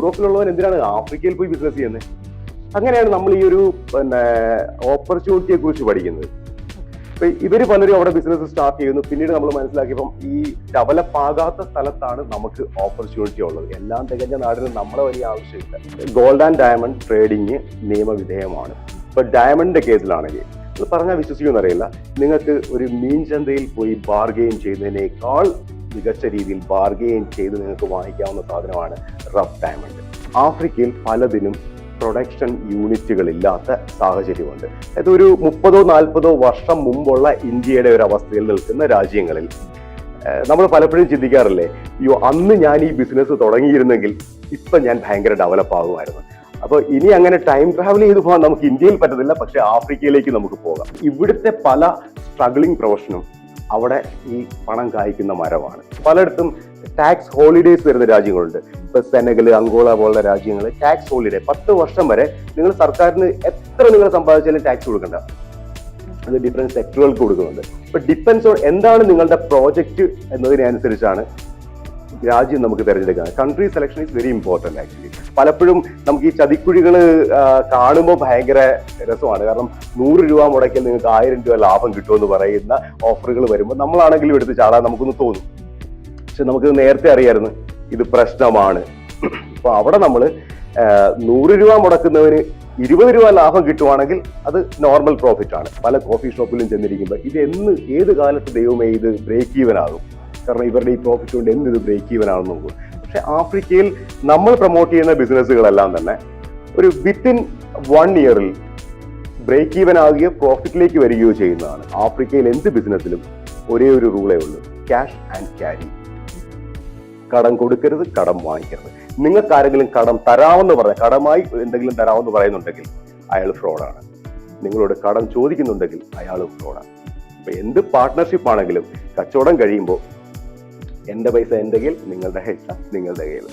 യൂറോപ്പിലുള്ളവൻ എന്തിനാണ് ആഫ്രിക്കയിൽ പോയി ബിസിനസ് ചെയ്യുന്നത്? അങ്ങനെയാണ് നമ്മൾ ഈ ഒരു ഓപ്പർച്യൂണിറ്റിയെ കുറിച്ച് പഠിക്കുന്നത്. അപ്പൊ ഇവര് പലരും അവിടെ ബിസിനസ് സ്റ്റാർട്ട് ചെയ്യുന്നു. പിന്നീട് നമ്മൾ മനസ്സിലാക്കിയപ്പം ഈ ഡെവലപ്പ് ആകാത്ത സ്ഥലത്താണ് നമുക്ക് ഓപ്പർച്യൂണിറ്റി ഉള്ളത്. എല്ലാം തികഞ്ഞ നാടിന് നമ്മളെ വലിയ ആവശ്യമില്ല. ഗോൾഡ് ആൻഡ് ഡയമണ്ട് ട്രേഡിങ് നിയമവിധേയമാണ്. ഇപ്പൊ ഡയമണ്ടിന്റെ കേസിലാണെങ്കിൽ അത് പറഞ്ഞാൽ വിശ്വസിക്കുമെന്നറിയില്ല, നിങ്ങൾക്ക് ഒരു മീൻ ചന്തയിൽ പോയി ബാർഗെയിൻ ചെയ്യുന്നതിനേക്കാൾ മികച്ച രീതിയിൽ ബാർഗെയിൻ ചെയ്ത് നിങ്ങൾക്ക് വാങ്ങിക്കാവുന്ന സാധനമാണ് റഫ് ഡയമണ്ട്. ആഫ്രിക്കയിൽ പലതിനും പ്രൊഡക്ഷൻ യൂണിറ്റുകൾ ഇല്ലാത്ത സാഹചര്യമുണ്ട്. അതായത് ഒരു 30-40 വർഷം മുമ്പുള്ള ഇന്ത്യയുടെ ഒരു അവസ്ഥയിൽ നിൽക്കുന്ന രാജ്യങ്ങളിൽ നമ്മൾ പലപ്പോഴും ചിന്തിക്കാറില്ലേ, അയ്യോ അന്ന് ഞാൻ ഈ ബിസിനസ് തുടങ്ങിയിരുന്നെങ്കിൽ ഇപ്പൊ ഞാൻ ഭയങ്കര ഡെവലപ്പ് ആകുമായിരുന്നു. അപ്പോൾ ഇനി അങ്ങനെ ടൈം ട്രാവൽ ചെയ്ത് പോകാൻ നമുക്ക് ഇന്ത്യയിൽ പറ്റത്തില്ല, പക്ഷെ ആഫ്രിക്കയിലേക്ക് നമുക്ക് പോകാം. ഇവിടുത്തെ പല സ്ട്രഗ്ലിംഗ് പ്രൊഫഷനും അവിടെ ഈ പണം കായ്ക്കുന്ന മരമാണ്. പലയിടത്തും ടാക്സ് ഹോളിഡേയ്സ് വരുന്ന രാജ്യങ്ങളുണ്ട്. ഇപ്പൊ സെനഗൽ, അങ്കോള പോലുള്ള രാജ്യങ്ങൾ ടാക്സ് ഹോളിഡേ 10 വർഷം വരെ നിങ്ങൾ സർക്കാരിന് എത്ര നിങ്ങൾ സമ്പാദിച്ചാലും ടാക്സ് കൊടുക്കണ്ട. അത് ഡിഫറെന്റ് സെക്ടറുകൾക്ക് കൊടുക്കുന്നുണ്ട്. ഇപ്പൊ ഡിപ്പെൻസ് ഓൺ എന്താണ് നിങ്ങളുടെ പ്രോജക്റ്റ് എന്നതിനനുസരിച്ചാണ് രാജ്യം നമുക്ക് തിരഞ്ഞെടുക്കുക. Country selection is very important actually. പലപ്പോഴും നമുക്ക് ഈ ചതിക്കുഴികൾ കാണുമ്പോൾ ഭയങ്കര രസമാണ്. കാരണം 100 രൂപ മുടക്കിയാൽ നിങ്ങൾക്ക് 1000 രൂപ ലാഭം കിട്ടുമെന്ന് പറയുന്ന ഓഫറുകൾ വരുമ്പോൾ നമ്മളാണെങ്കിലും എടുത്ത് ചാടാൻ നമുക്കൊന്ന് തോന്നും. പക്ഷെ നമുക്ക് നേരത്തെ അറിയായിരുന്നു ഇത് പ്രശ്നമാണ്. അപ്പൊ അവിടെ നമ്മൾ 100 രൂപ മുടക്കുന്നവന് 20 രൂപ ലാഭം കിട്ടുവാണെങ്കിൽ അത് നോർമൽ പ്രോഫിറ്റ് ആണ്. പല കോഫി ഷോപ്പിലും ചെന്നിരിക്കുമ്പോൾ ഇത് ഏത് കാലത്ത് ദൈവമേ ഇത് ബ്രേക്ക് ഈവൻ ആകും, കാരണം ഇവരുടെ ഈ പ്രോഫിറ്റ് കൊണ്ട് ഇത് ബ്രേക്ക് ഈവൻ ആണെന്ന് നോക്കും. പക്ഷെ ആഫ്രിക്കയിൽ നമ്മൾ പ്രൊമോട്ട് ചെയ്യുന്ന ബിസിനസ്സുകളെല്ലാം തന്നെ ഒരു വിത്തിൻ 1 ഇയറിൽ ബ്രേക്ക് ഈവൻ ആകുകയോ പ്രോഫിറ്റിലേക്ക് വരികയോ ചെയ്യുന്നതാണ്. ആഫ്രിക്കയിൽ എന്ത് ബിസിനസ്സിലും ഒരേ ഒരു റൂളേ ഉള്ളൂ, ക്യാഷ് ആൻഡ് ക്യാരി. കടം കൊടുക്കരുത്, കടം വാങ്ങിക്കരുത്. നിങ്ങൾക്ക് ആരെങ്കിലും കടം തരാമെന്ന് പറഞ്ഞാൽ, കടമായി എന്തെങ്കിലും തരാമെന്ന് പറയുന്നുണ്ടെങ്കിൽ അയാൾ ഫ്രോഡാണ്. നിങ്ങളോട് കടം ചോദിക്കുന്നുണ്ടെങ്കിൽ അയാൾ ഫ്രോഡാണ്. അപ്പൊ എന്ത് പാർട്ട്ണർഷിപ്പ് ആണെങ്കിലും കച്ചവടം കഴിയുമ്പോൾ എന്റെ പൈസ എന്റെ കയ്യിൽ, നിങ്ങളുടെ പൈസ നിങ്ങളുടെ കയ്യിൽ.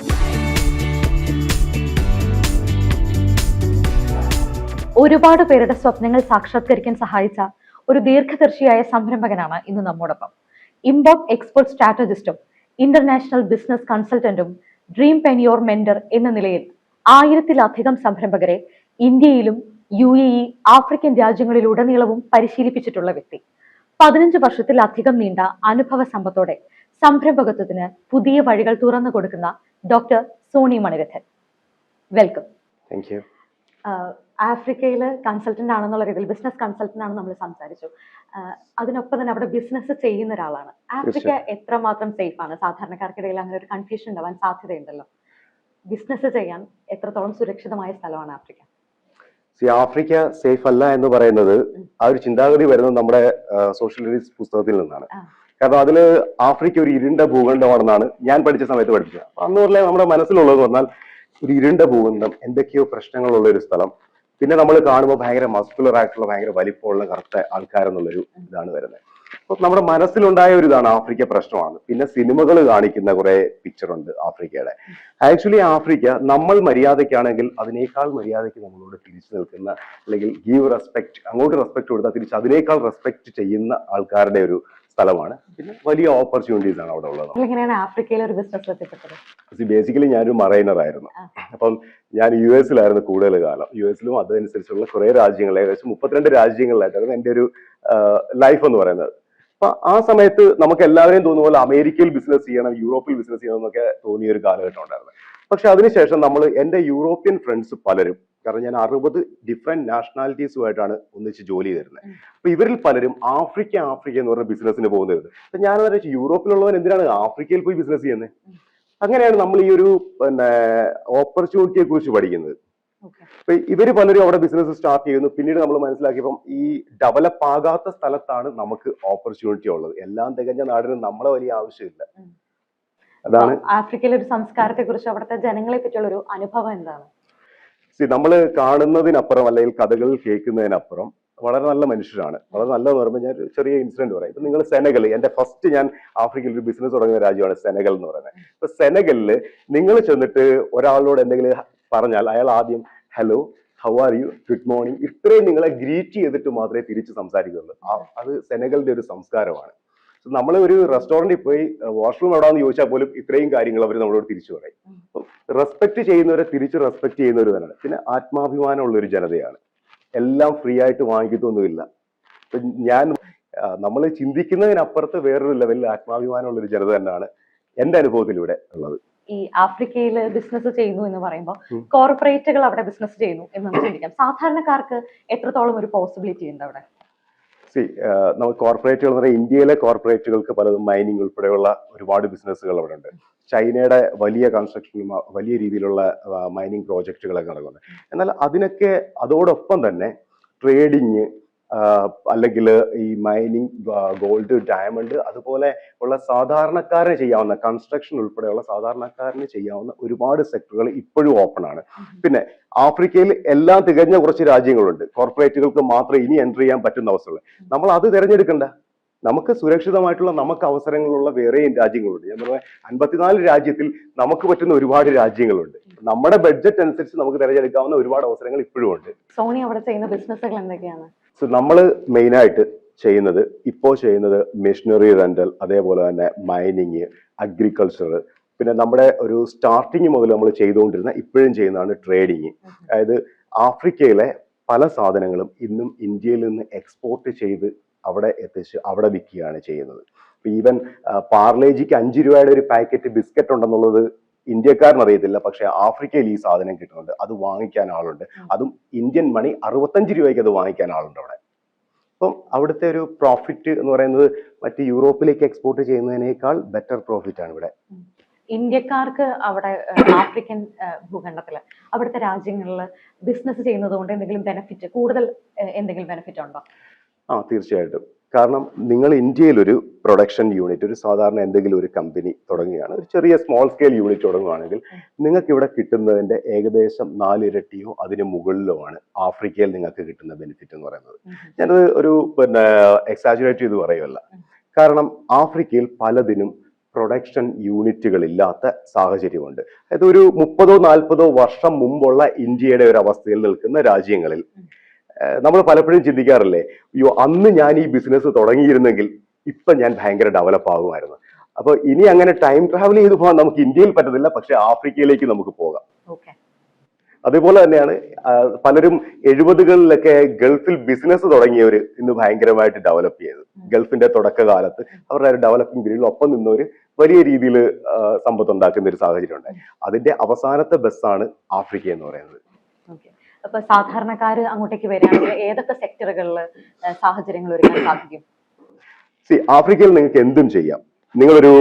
ഒരുപാട് പേരുടെ സ്വപ്നങ്ങൾ സാക്ഷാത്കരിക്കാൻ സഹായിച്ച ഒരു ദീർഘദർശിയായ സംരംഭകനാണ് ഇന്ന് നമ്മോടൊപ്പം. ഇമ്പോർട്ട് എക്സ്പോർട്ട് സ്ട്രാറ്റജിസ്റ്റും ഇന്റർനാഷണൽ ബിസിനസ് കൺസൾട്ടന്റും ഡ്രീംപെനിയോർ മെന്റർ എന്ന നിലയിൽ 1000-ലധികം സംരംഭകരെ ഇന്ത്യയിലും UAE, ആഫ്രിക്കൻ രാജ്യങ്ങളിലുടനീളവും പരിശീലിപ്പിച്ചിട്ടുള്ള വ്യക്തി. 15 വർഷത്തിലധികം നീണ്ട അനുഭവ സമ്പത്തോടെ സംരംഭകത്വത്തിന് പുതിയ വഴികൾ തുറന്നു കൊടുക്കുന്ന doctor Soni Manirathan, welcome. Thank you. ആഫ്രിക്കയിൽ കൺസൾട്ടന്റ് ആണെന്നുള്ള രീതിയിൽ, ബിസിനസ് കൺസൾട്ടന്റ് ആണെന്ന് നമ്മൾ സംസാരിച്ചു. അതിനൊപ്പം തന്നെ അവിടെ ബിസിനസ് ചെയ്യുന്ന ഒരാളാണ്. ആഫ്രിക്ക എത്രമാത്രം സേഫ് ആണ്? സാധാരണക്കാർക്കിടയിൽ അങ്ങനെ ഒരു കൺഫ്യൂഷൻ ഉണ്ടാവാൻ സാധ്യതയുണ്ടല്ലോ. ബിസിനസ് ചെയ്യാൻ എത്രത്തോളം സുരക്ഷിതമായ സ്ഥലമാണ് ആഫ്രിക്ക? ആഫ്രിക്ക സേഫ് അല്ല എന്ന് പറയുന്നത് ആ ഒരു ചിന്താഗതി വരുന്നത് നമ്മുടെ സോഷ്യൽ സ്റ്റഡീസ് പുസ്തകത്തിൽ നിന്നാണ്. കാരണം അതില് ആഫ്രിക്ക ഒരു ഇരുണ്ട ഭൂഖണ്ഡമാണെന്നാണ് ഞാൻ പഠിച്ച സമയത്ത് പഠിച്ചത്. അപ്പൊ അന്ന് പറഞ്ഞാൽ നമ്മുടെ മനസ്സിലുള്ളത് പറഞ്ഞാൽ ഒരു ഇരുണ്ട ഭൂഖണ്ഡം, എന്തൊക്കെയോ പ്രശ്നങ്ങളുള്ള ഒരു സ്ഥലം. പിന്നെ നമ്മൾ കാണുമ്പോൾ ഭയങ്കര മസ്കുലർ ആയിട്ടുള്ള, ഭയങ്കര വലിപ്പമുള്ള കറുത്ത ആൾക്കാരെന്നുള്ളൊരു ഇതാണ് വരുന്നത്. അപ്പൊ നമ്മുടെ മനസ്സിലുണ്ടായ ഒരു ഇതാണ് ആഫ്രിക്ക പ്രശ്നമാണ്. പിന്നെ സിനിമകൾ കാണിക്കുന്ന കുറെ പിക്ചറുണ്ട് ആഫ്രിക്കയുടെ. ആക്ച്വലി ആഫ്രിക്ക നമ്മൾ മര്യാദയ്ക്കാണെങ്കിൽ അതിനേക്കാൾ മര്യാദയ്ക്ക് നമ്മളോട് തിരിച്ചു നിൽക്കുന്ന, അല്ലെങ്കിൽ ഗീവ് റെസ്പെക്ട്, അങ്ങോട്ട് റെസ്പെക്ട് കൊടുത്താൽ തിരിച്ച് അതിനേക്കാൾ റെസ്പെക്ട് ചെയ്യുന്ന ആൾക്കാരുടെ ഒരു സ്ഥലമാണ്. പിന്നെ വലിയ ഓപ്പർച്യൂണിറ്റീസ് ആണ് അവിടെ ഉള്ളത്. എങ്ങനെയാണ് ആഫ്രിക്കയിൽ ഒരു ബിസിനസ് എത്തിപ്പെട്ടത്? ബേസിക്കലി ഞാനൊരു മറൈനർ ആയിരുന്നു. അപ്പം ഞാൻ US-ലായിരുന്നു കൂടുതൽ കാലം. US-ലും അതനുസരിച്ചുള്ള കുറെ രാജ്യങ്ങൾ, ഏകദേശം 32 രാജ്യങ്ങളിലായിട്ടായിരുന്നു എൻ്റെ ഒരു ലൈഫ് എന്ന് പറയുന്നത്. അപ്പൊ ആ സമയത്ത് നമുക്ക് എല്ലാവരെയും തോന്നുന്ന പോലെ അമേരിക്കയിൽ ബിസിനസ് ചെയ്യണം, യൂറോപ്പിൽ ബിസിനസ് ചെയ്യണം എന്നൊക്കെ തോന്നിയ ഒരു കാലഘട്ടം ഉണ്ടായിരുന്നു. പക്ഷെ അതിനുശേഷം നമ്മൾ എൻ്റെ യൂറോപ്യൻ ഫ്രണ്ട്സ് പലരും, കാരണം ഞാൻ 60 ഡിഫറെന്റ് നാഷണാലിറ്റീസുമായിട്ടാണ് ഒന്നിച്ച് ജോലി ചെയ്തിരുന്നത്. അപ്പൊ ഇവരിൽ പലരും ആഫ്രിക്ക എന്ന് പറഞ്ഞ ബിസിനസ്സിന് പോകുന്നത്. അപ്പൊ ഞാൻ വിചാരിച്ചു യൂറോപ്പിലുള്ളവൻ എന്തിനാണ് ആഫ്രിക്കയിൽ പോയി ബിസിനസ് ചെയ്യുന്നത്? അങ്ങനെയാണ് നമ്മൾ ഈ ഒരു ഓപ്പർച്യൂണിറ്റിയെ കുറിച്ച് പഠിക്കുന്നത്. അപ്പൊ ഇവര് പലരും അവിടെ ബിസിനസ് സ്റ്റാർട്ട് ചെയ്യുന്നു. പിന്നീട് നമ്മൾ മനസ്സിലാക്കിയപ്പം ഈ ഡെവലപ്പ് ആകാത്ത സ്ഥലത്താണ് നമുക്ക് ഓപ്പർച്യൂണിറ്റി ഉള്ളത്. എല്ലാം തികഞ്ഞ നാടിന് നമ്മളെ വലിയ ആവശ്യമില്ല. അതാണ് ആഫ്രിക്കയിലെ ഒരു സംസ്കാരത്തെ കുറിച്ച്, അവിടുത്തെ ജനങ്ങളെ പറ്റിയുള്ള ഒരു അനുഭവം എന്താണ്? നമ്മൾ കാണുന്നതിനപ്പുറം, അല്ലെങ്കിൽ കഥകളിൽ കേൾക്കുന്നതിനപ്പുറം വളരെ നല്ല മനുഷ്യരാണ്. വളരെ നല്ലതെന്ന് പറയുമ്പോൾ ഞാൻ ചെറിയ ഇൻസിഡന്റ് പറയാം. ഇപ്പൊ നിങ്ങൾ സെനഗൽ, എന്റെ ഫസ്റ്റ് ഞാൻ ആഫ്രിക്കയിൽ ഒരു ബിസിനസ് തുടങ്ങിയ രാജ്യമാണ് സെനഗൽ എന്ന് പറയുന്നത്. ഇപ്പൊ സെനഗലില് നിങ്ങൾ ചെന്നിട്ട് ഒരാളോട് എന്തെങ്കിലും പറഞ്ഞാൽ അയാൾ ആദ്യം hello, how are you, good morning, ഇത്രയും നിങ്ങളെ ഗ്രീറ്റ് ചെയ്തിട്ട് മാത്രമേ തിരിച്ച് സംസാരിക്കുള്ളൂ. അത് സെനഗലിന്റെ ഒരു സംസ്കാരമാണ്. നമ്മൾ ഒരു റെസ്റ്റോറന്റിൽ പോയി വാഷ്റൂം എവിടാന്ന് ചോദിച്ചാൽ പോലും ഇത്രയും കാര്യങ്ങൾ അവർ നമ്മളോട് തിരിച്ചു പറയും. റെസ്പെക്ട് ചെയ്യുന്നവരെ തിരിച്ച് റെസ്പെക്ട് ചെയ്യുന്നവർ തന്നെയാണ്. പിന്നെ ആത്മാഭിമാനമുള്ള ഒരു ജനതയാണ്. എല്ലാം ഫ്രീ ആയിട്ട് വാങ്ങിക്കത്തൊന്നുമില്ല. ഞാൻ നമ്മൾ ചിന്തിക്കുന്നതിനപ്പുറത്ത് വേറൊരു ലെവലിൽ ആത്മാഭിമാനമുള്ള ഒരു ജനത തന്നെയാണ് എന്റെ അനുഭവത്തിലൂടെ ഉള്ളത്. ഈ ആഫ്രിക്കയിൽ ബിസിനസ് ചെയ്യുന്നു എന്ന് പറയുമ്പോൾ കോർപ്പറേറ്റുകൾ അവിടെ ബിസിനസ് ചെയ്യുന്നു എന്ന് നമുക്ക് ചിന്തിക്കാം. സാധാരണക്കാർക്ക് എത്രത്തോളം ഒരു പോസിബിലിറ്റി ഉണ്ട് അവിടെ? നമുക്ക് കോർപ്പറേറ്റുകൾ എന്ന് പറഞ്ഞാൽ ഇന്ത്യയിലെ കോർപ്പറേറ്റുകൾക്ക് പലതും മൈനിങ് ഉൾപ്പെടെയുള്ള ഒരുപാട് ബിസിനസ്സുകൾ അവിടെ ഉണ്ട്. ചൈനയുടെ വലിയ കൺസ്ട്രക്ഷനും വലിയ രീതിയിലുള്ള മൈനിങ് പ്രോജക്റ്റുകളൊക്കെ നടക്കുന്നുണ്ട്. എന്നാൽ അതിനൊക്കെ അതോടൊപ്പം തന്നെ ട്രേഡിങ് അല്ലെങ്കിൽ ഈ മൈനിങ്, ഗോൾഡ്, ഡയമണ്ട്, അതുപോലെ ഉള്ള സാധാരണക്കാരന് ചെയ്യാവുന്ന കൺസ്ട്രക്ഷൻ ഉൾപ്പെടെയുള്ള സാധാരണക്കാരന് ചെയ്യാവുന്ന ഒരുപാട് സെക്ടറുകൾ ഇപ്പോഴും ഓപ്പൺ ആണ്. പിന്നെ ആഫ്രിക്കയിൽ എല്ലാം തികഞ്ഞ കുറച്ച് രാജ്യങ്ങളുണ്ട്. കോർപ്പറേറ്റുകൾക്ക് മാത്രം ഇനി എൻട്രി ചെയ്യാൻ പറ്റുന്ന അവസ്ഥകൾ. നമ്മൾ അത് തിരഞ്ഞെടുക്കണ്ട. നമുക്ക് സുരക്ഷിതമായിട്ടുള്ള നമുക്ക് അവസരങ്ങളുള്ള വേറെയും രാജ്യങ്ങളുണ്ട്. ഞാൻ പറഞ്ഞ 54 രാജ്യത്തിൽ നമുക്ക് പറ്റുന്ന ഒരുപാട് രാജ്യങ്ങളുണ്ട്. നമ്മുടെ ബഡ്ജറ്റ് അനുസരിച്ച് നമുക്ക് തിരഞ്ഞെടുക്കാവുന്ന ഒരുപാട് അവസരങ്ങൾ ഇപ്പോഴും ഉണ്ട്. സോണി അവിടെ ചെയ്യുന്ന ബിസിനസ്സുകൾ എന്തൊക്കെയാണ്? സോ നമ്മൾ മെയിനായിട്ട് ഇപ്പോൾ ചെയ്യുന്നത് മെഷീനറി റെന്റൽ, അതേപോലെ തന്നെ മൈനിങ്, അഗ്രികൾച്ചർ, പിന്നെ നമ്മുടെ ഒരു സ്റ്റാർട്ടിങ് മുതൽ നമ്മൾ ചെയ്തുകൊണ്ടിരുന്ന ഇപ്പോഴും ചെയ്യുന്നതാണ് ട്രേഡിങ്. അതായത് ആഫ്രിക്കയിലെ പല സാധനങ്ങളും ഇന്നും ഇന്ത്യയിൽ നിന്ന് എക്സ്പോർട്ട് ചെയ്ത് അവിടെ എത്തിച്ച് അവിടെ വിൽക്കുകയാണ് ചെയ്യുന്നത്. ഈവൻ പാർലേജിക്ക് 5 രൂപയുടെ ഒരു പാക്കറ്റ് ബിസ്ക്കറ്റ് ഉണ്ടെന്നുള്ളത് ഇന്ത്യക്കാരന് അറിയത്തില്ല, പക്ഷെ ആഫ്രിക്കയിൽ ഈ സാധനം കിട്ടുന്നുണ്ട്. അത് വാങ്ങിക്കാൻ ആളുണ്ട്. അതും ഇന്ത്യൻ മണി 65 രൂപയ്ക്ക് അത് വാങ്ങിക്കാൻ ആളുണ്ട് അവിടെ. അപ്പം അവിടുത്തെ ഒരു പ്രോഫിറ്റ് എന്ന് പറയുന്നത് മറ്റ് യൂറോപ്പിലേക്ക് എക്സ്പോർട്ട് ചെയ്യുന്നതിനേക്കാൾ ബെറ്റർ പ്രോഫിറ്റ് ആണ് ഇവിടെ. ഇന്ത്യക്കാർക്ക് അവിടെ ആഫ്രിക്കൻ ഭൂഖണ്ഡത്തില് അവിടുത്തെ രാജ്യങ്ങളിൽ ബിസിനസ് ചെയ്യുന്നത് കൊണ്ട് എന്തെങ്കിലും ബെനിഫിറ്റ്, കൂടുതൽ എന്തെങ്കിലും ബെനിഫിറ്റ് ഉണ്ടോ? തീർച്ചയായിട്ടും. കാരണം നിങ്ങൾ ഇന്ത്യയിൽ ഒരു പ്രൊഡക്ഷൻ യൂണിറ്റ്, ഒരു സാധാരണ എന്തെങ്കിലും ഒരു കമ്പനി തുടങ്ങുകയാണ്, ഒരു ചെറിയ സ്മോൾ സ്കെയിൽ യൂണിറ്റ് തുടങ്ങുകയാണെങ്കിൽ നിങ്ങൾക്ക് ഇവിടെ കിട്ടുന്നതിന്റെ ഏകദേശം 4 ഇരട്ടിയോ അതിന് മുകളിലോ ആണ് ആഫ്രിക്കയിൽ നിങ്ങൾക്ക് കിട്ടുന്ന ബെനിഫിറ്റ് എന്ന് പറയുന്നത്. ഞാനത് ഒരു എക്സാജുറേറ്റ് ചെയ്ത് പറയുമല്ല. കാരണം ആഫ്രിക്കയിൽ പലതിനും പ്രൊഡക്ഷൻ യൂണിറ്റുകൾ ഇല്ലാത്ത സാഹചര്യമുണ്ട്. അതായത് ഒരു 30-40 വർഷം മുമ്പുള്ള ഇന്ത്യയുടെ ഒരു അവസ്ഥയിൽ നിൽക്കുന്ന രാജ്യങ്ങളിൽ നമ്മൾ പലപ്പോഴും ചിന്തിക്കാറില്ലേ, അയ്യോ അന്ന് ഞാൻ ഈ ബിസിനസ് തുടങ്ങിയിരുന്നെങ്കിൽ ഇപ്പൊ ഞാൻ ഭയങ്കര ഡെവലപ്പ് ആകുമായിരുന്നു. അപ്പൊ ഇനി അങ്ങനെ ടൈം ട്രാവൽ ചെയ്ത് പോകാൻ നമുക്ക് ഇന്ത്യയിൽ പറ്റത്തില്ല, പക്ഷെ ആഫ്രിക്കയിലേക്ക് നമുക്ക് പോകാം. അതേപോലെ തന്നെയാണ് പലരും 70കളിലൊക്കെ ഗൾഫിൽ ബിസിനസ് തുടങ്ങിയവർ ഇന്ന് ഭയങ്കരമായിട്ട് ഡെവലപ്പ് ചെയ്തത്. ഗൾഫിന്റെ തുടക്കകാലത്ത് അവരുടെ ഒരു ഡെവലപ്പിംഗ് പീരീഡിൽ ഒപ്പം നിന്നവര് വലിയ രീതിയിൽ സമ്പത്ത് ഉണ്ടാക്കുന്ന ഒരു സാഹചര്യം ഉണ്ടായി. അതിന്റെ അവസാനത്തെ ബസ്സാണ് ആഫ്രിക്ക എന്ന് പറയുന്നത്. അപ്പൊ സാധാരണക്കാര് അങ്ങോട്ടേക്ക് വരികയാണെങ്കിൽ ഏതൊക്കെ സെക്ടറുകളിൽ സാഹചര്യങ്ങൾ ഒരുക്കാൻ സാധിക്കും? ആഫ്രിക്കയിൽ നിങ്ങൾക്ക് എന്തും ചെയ്യാം. നിങ്ങളൊരു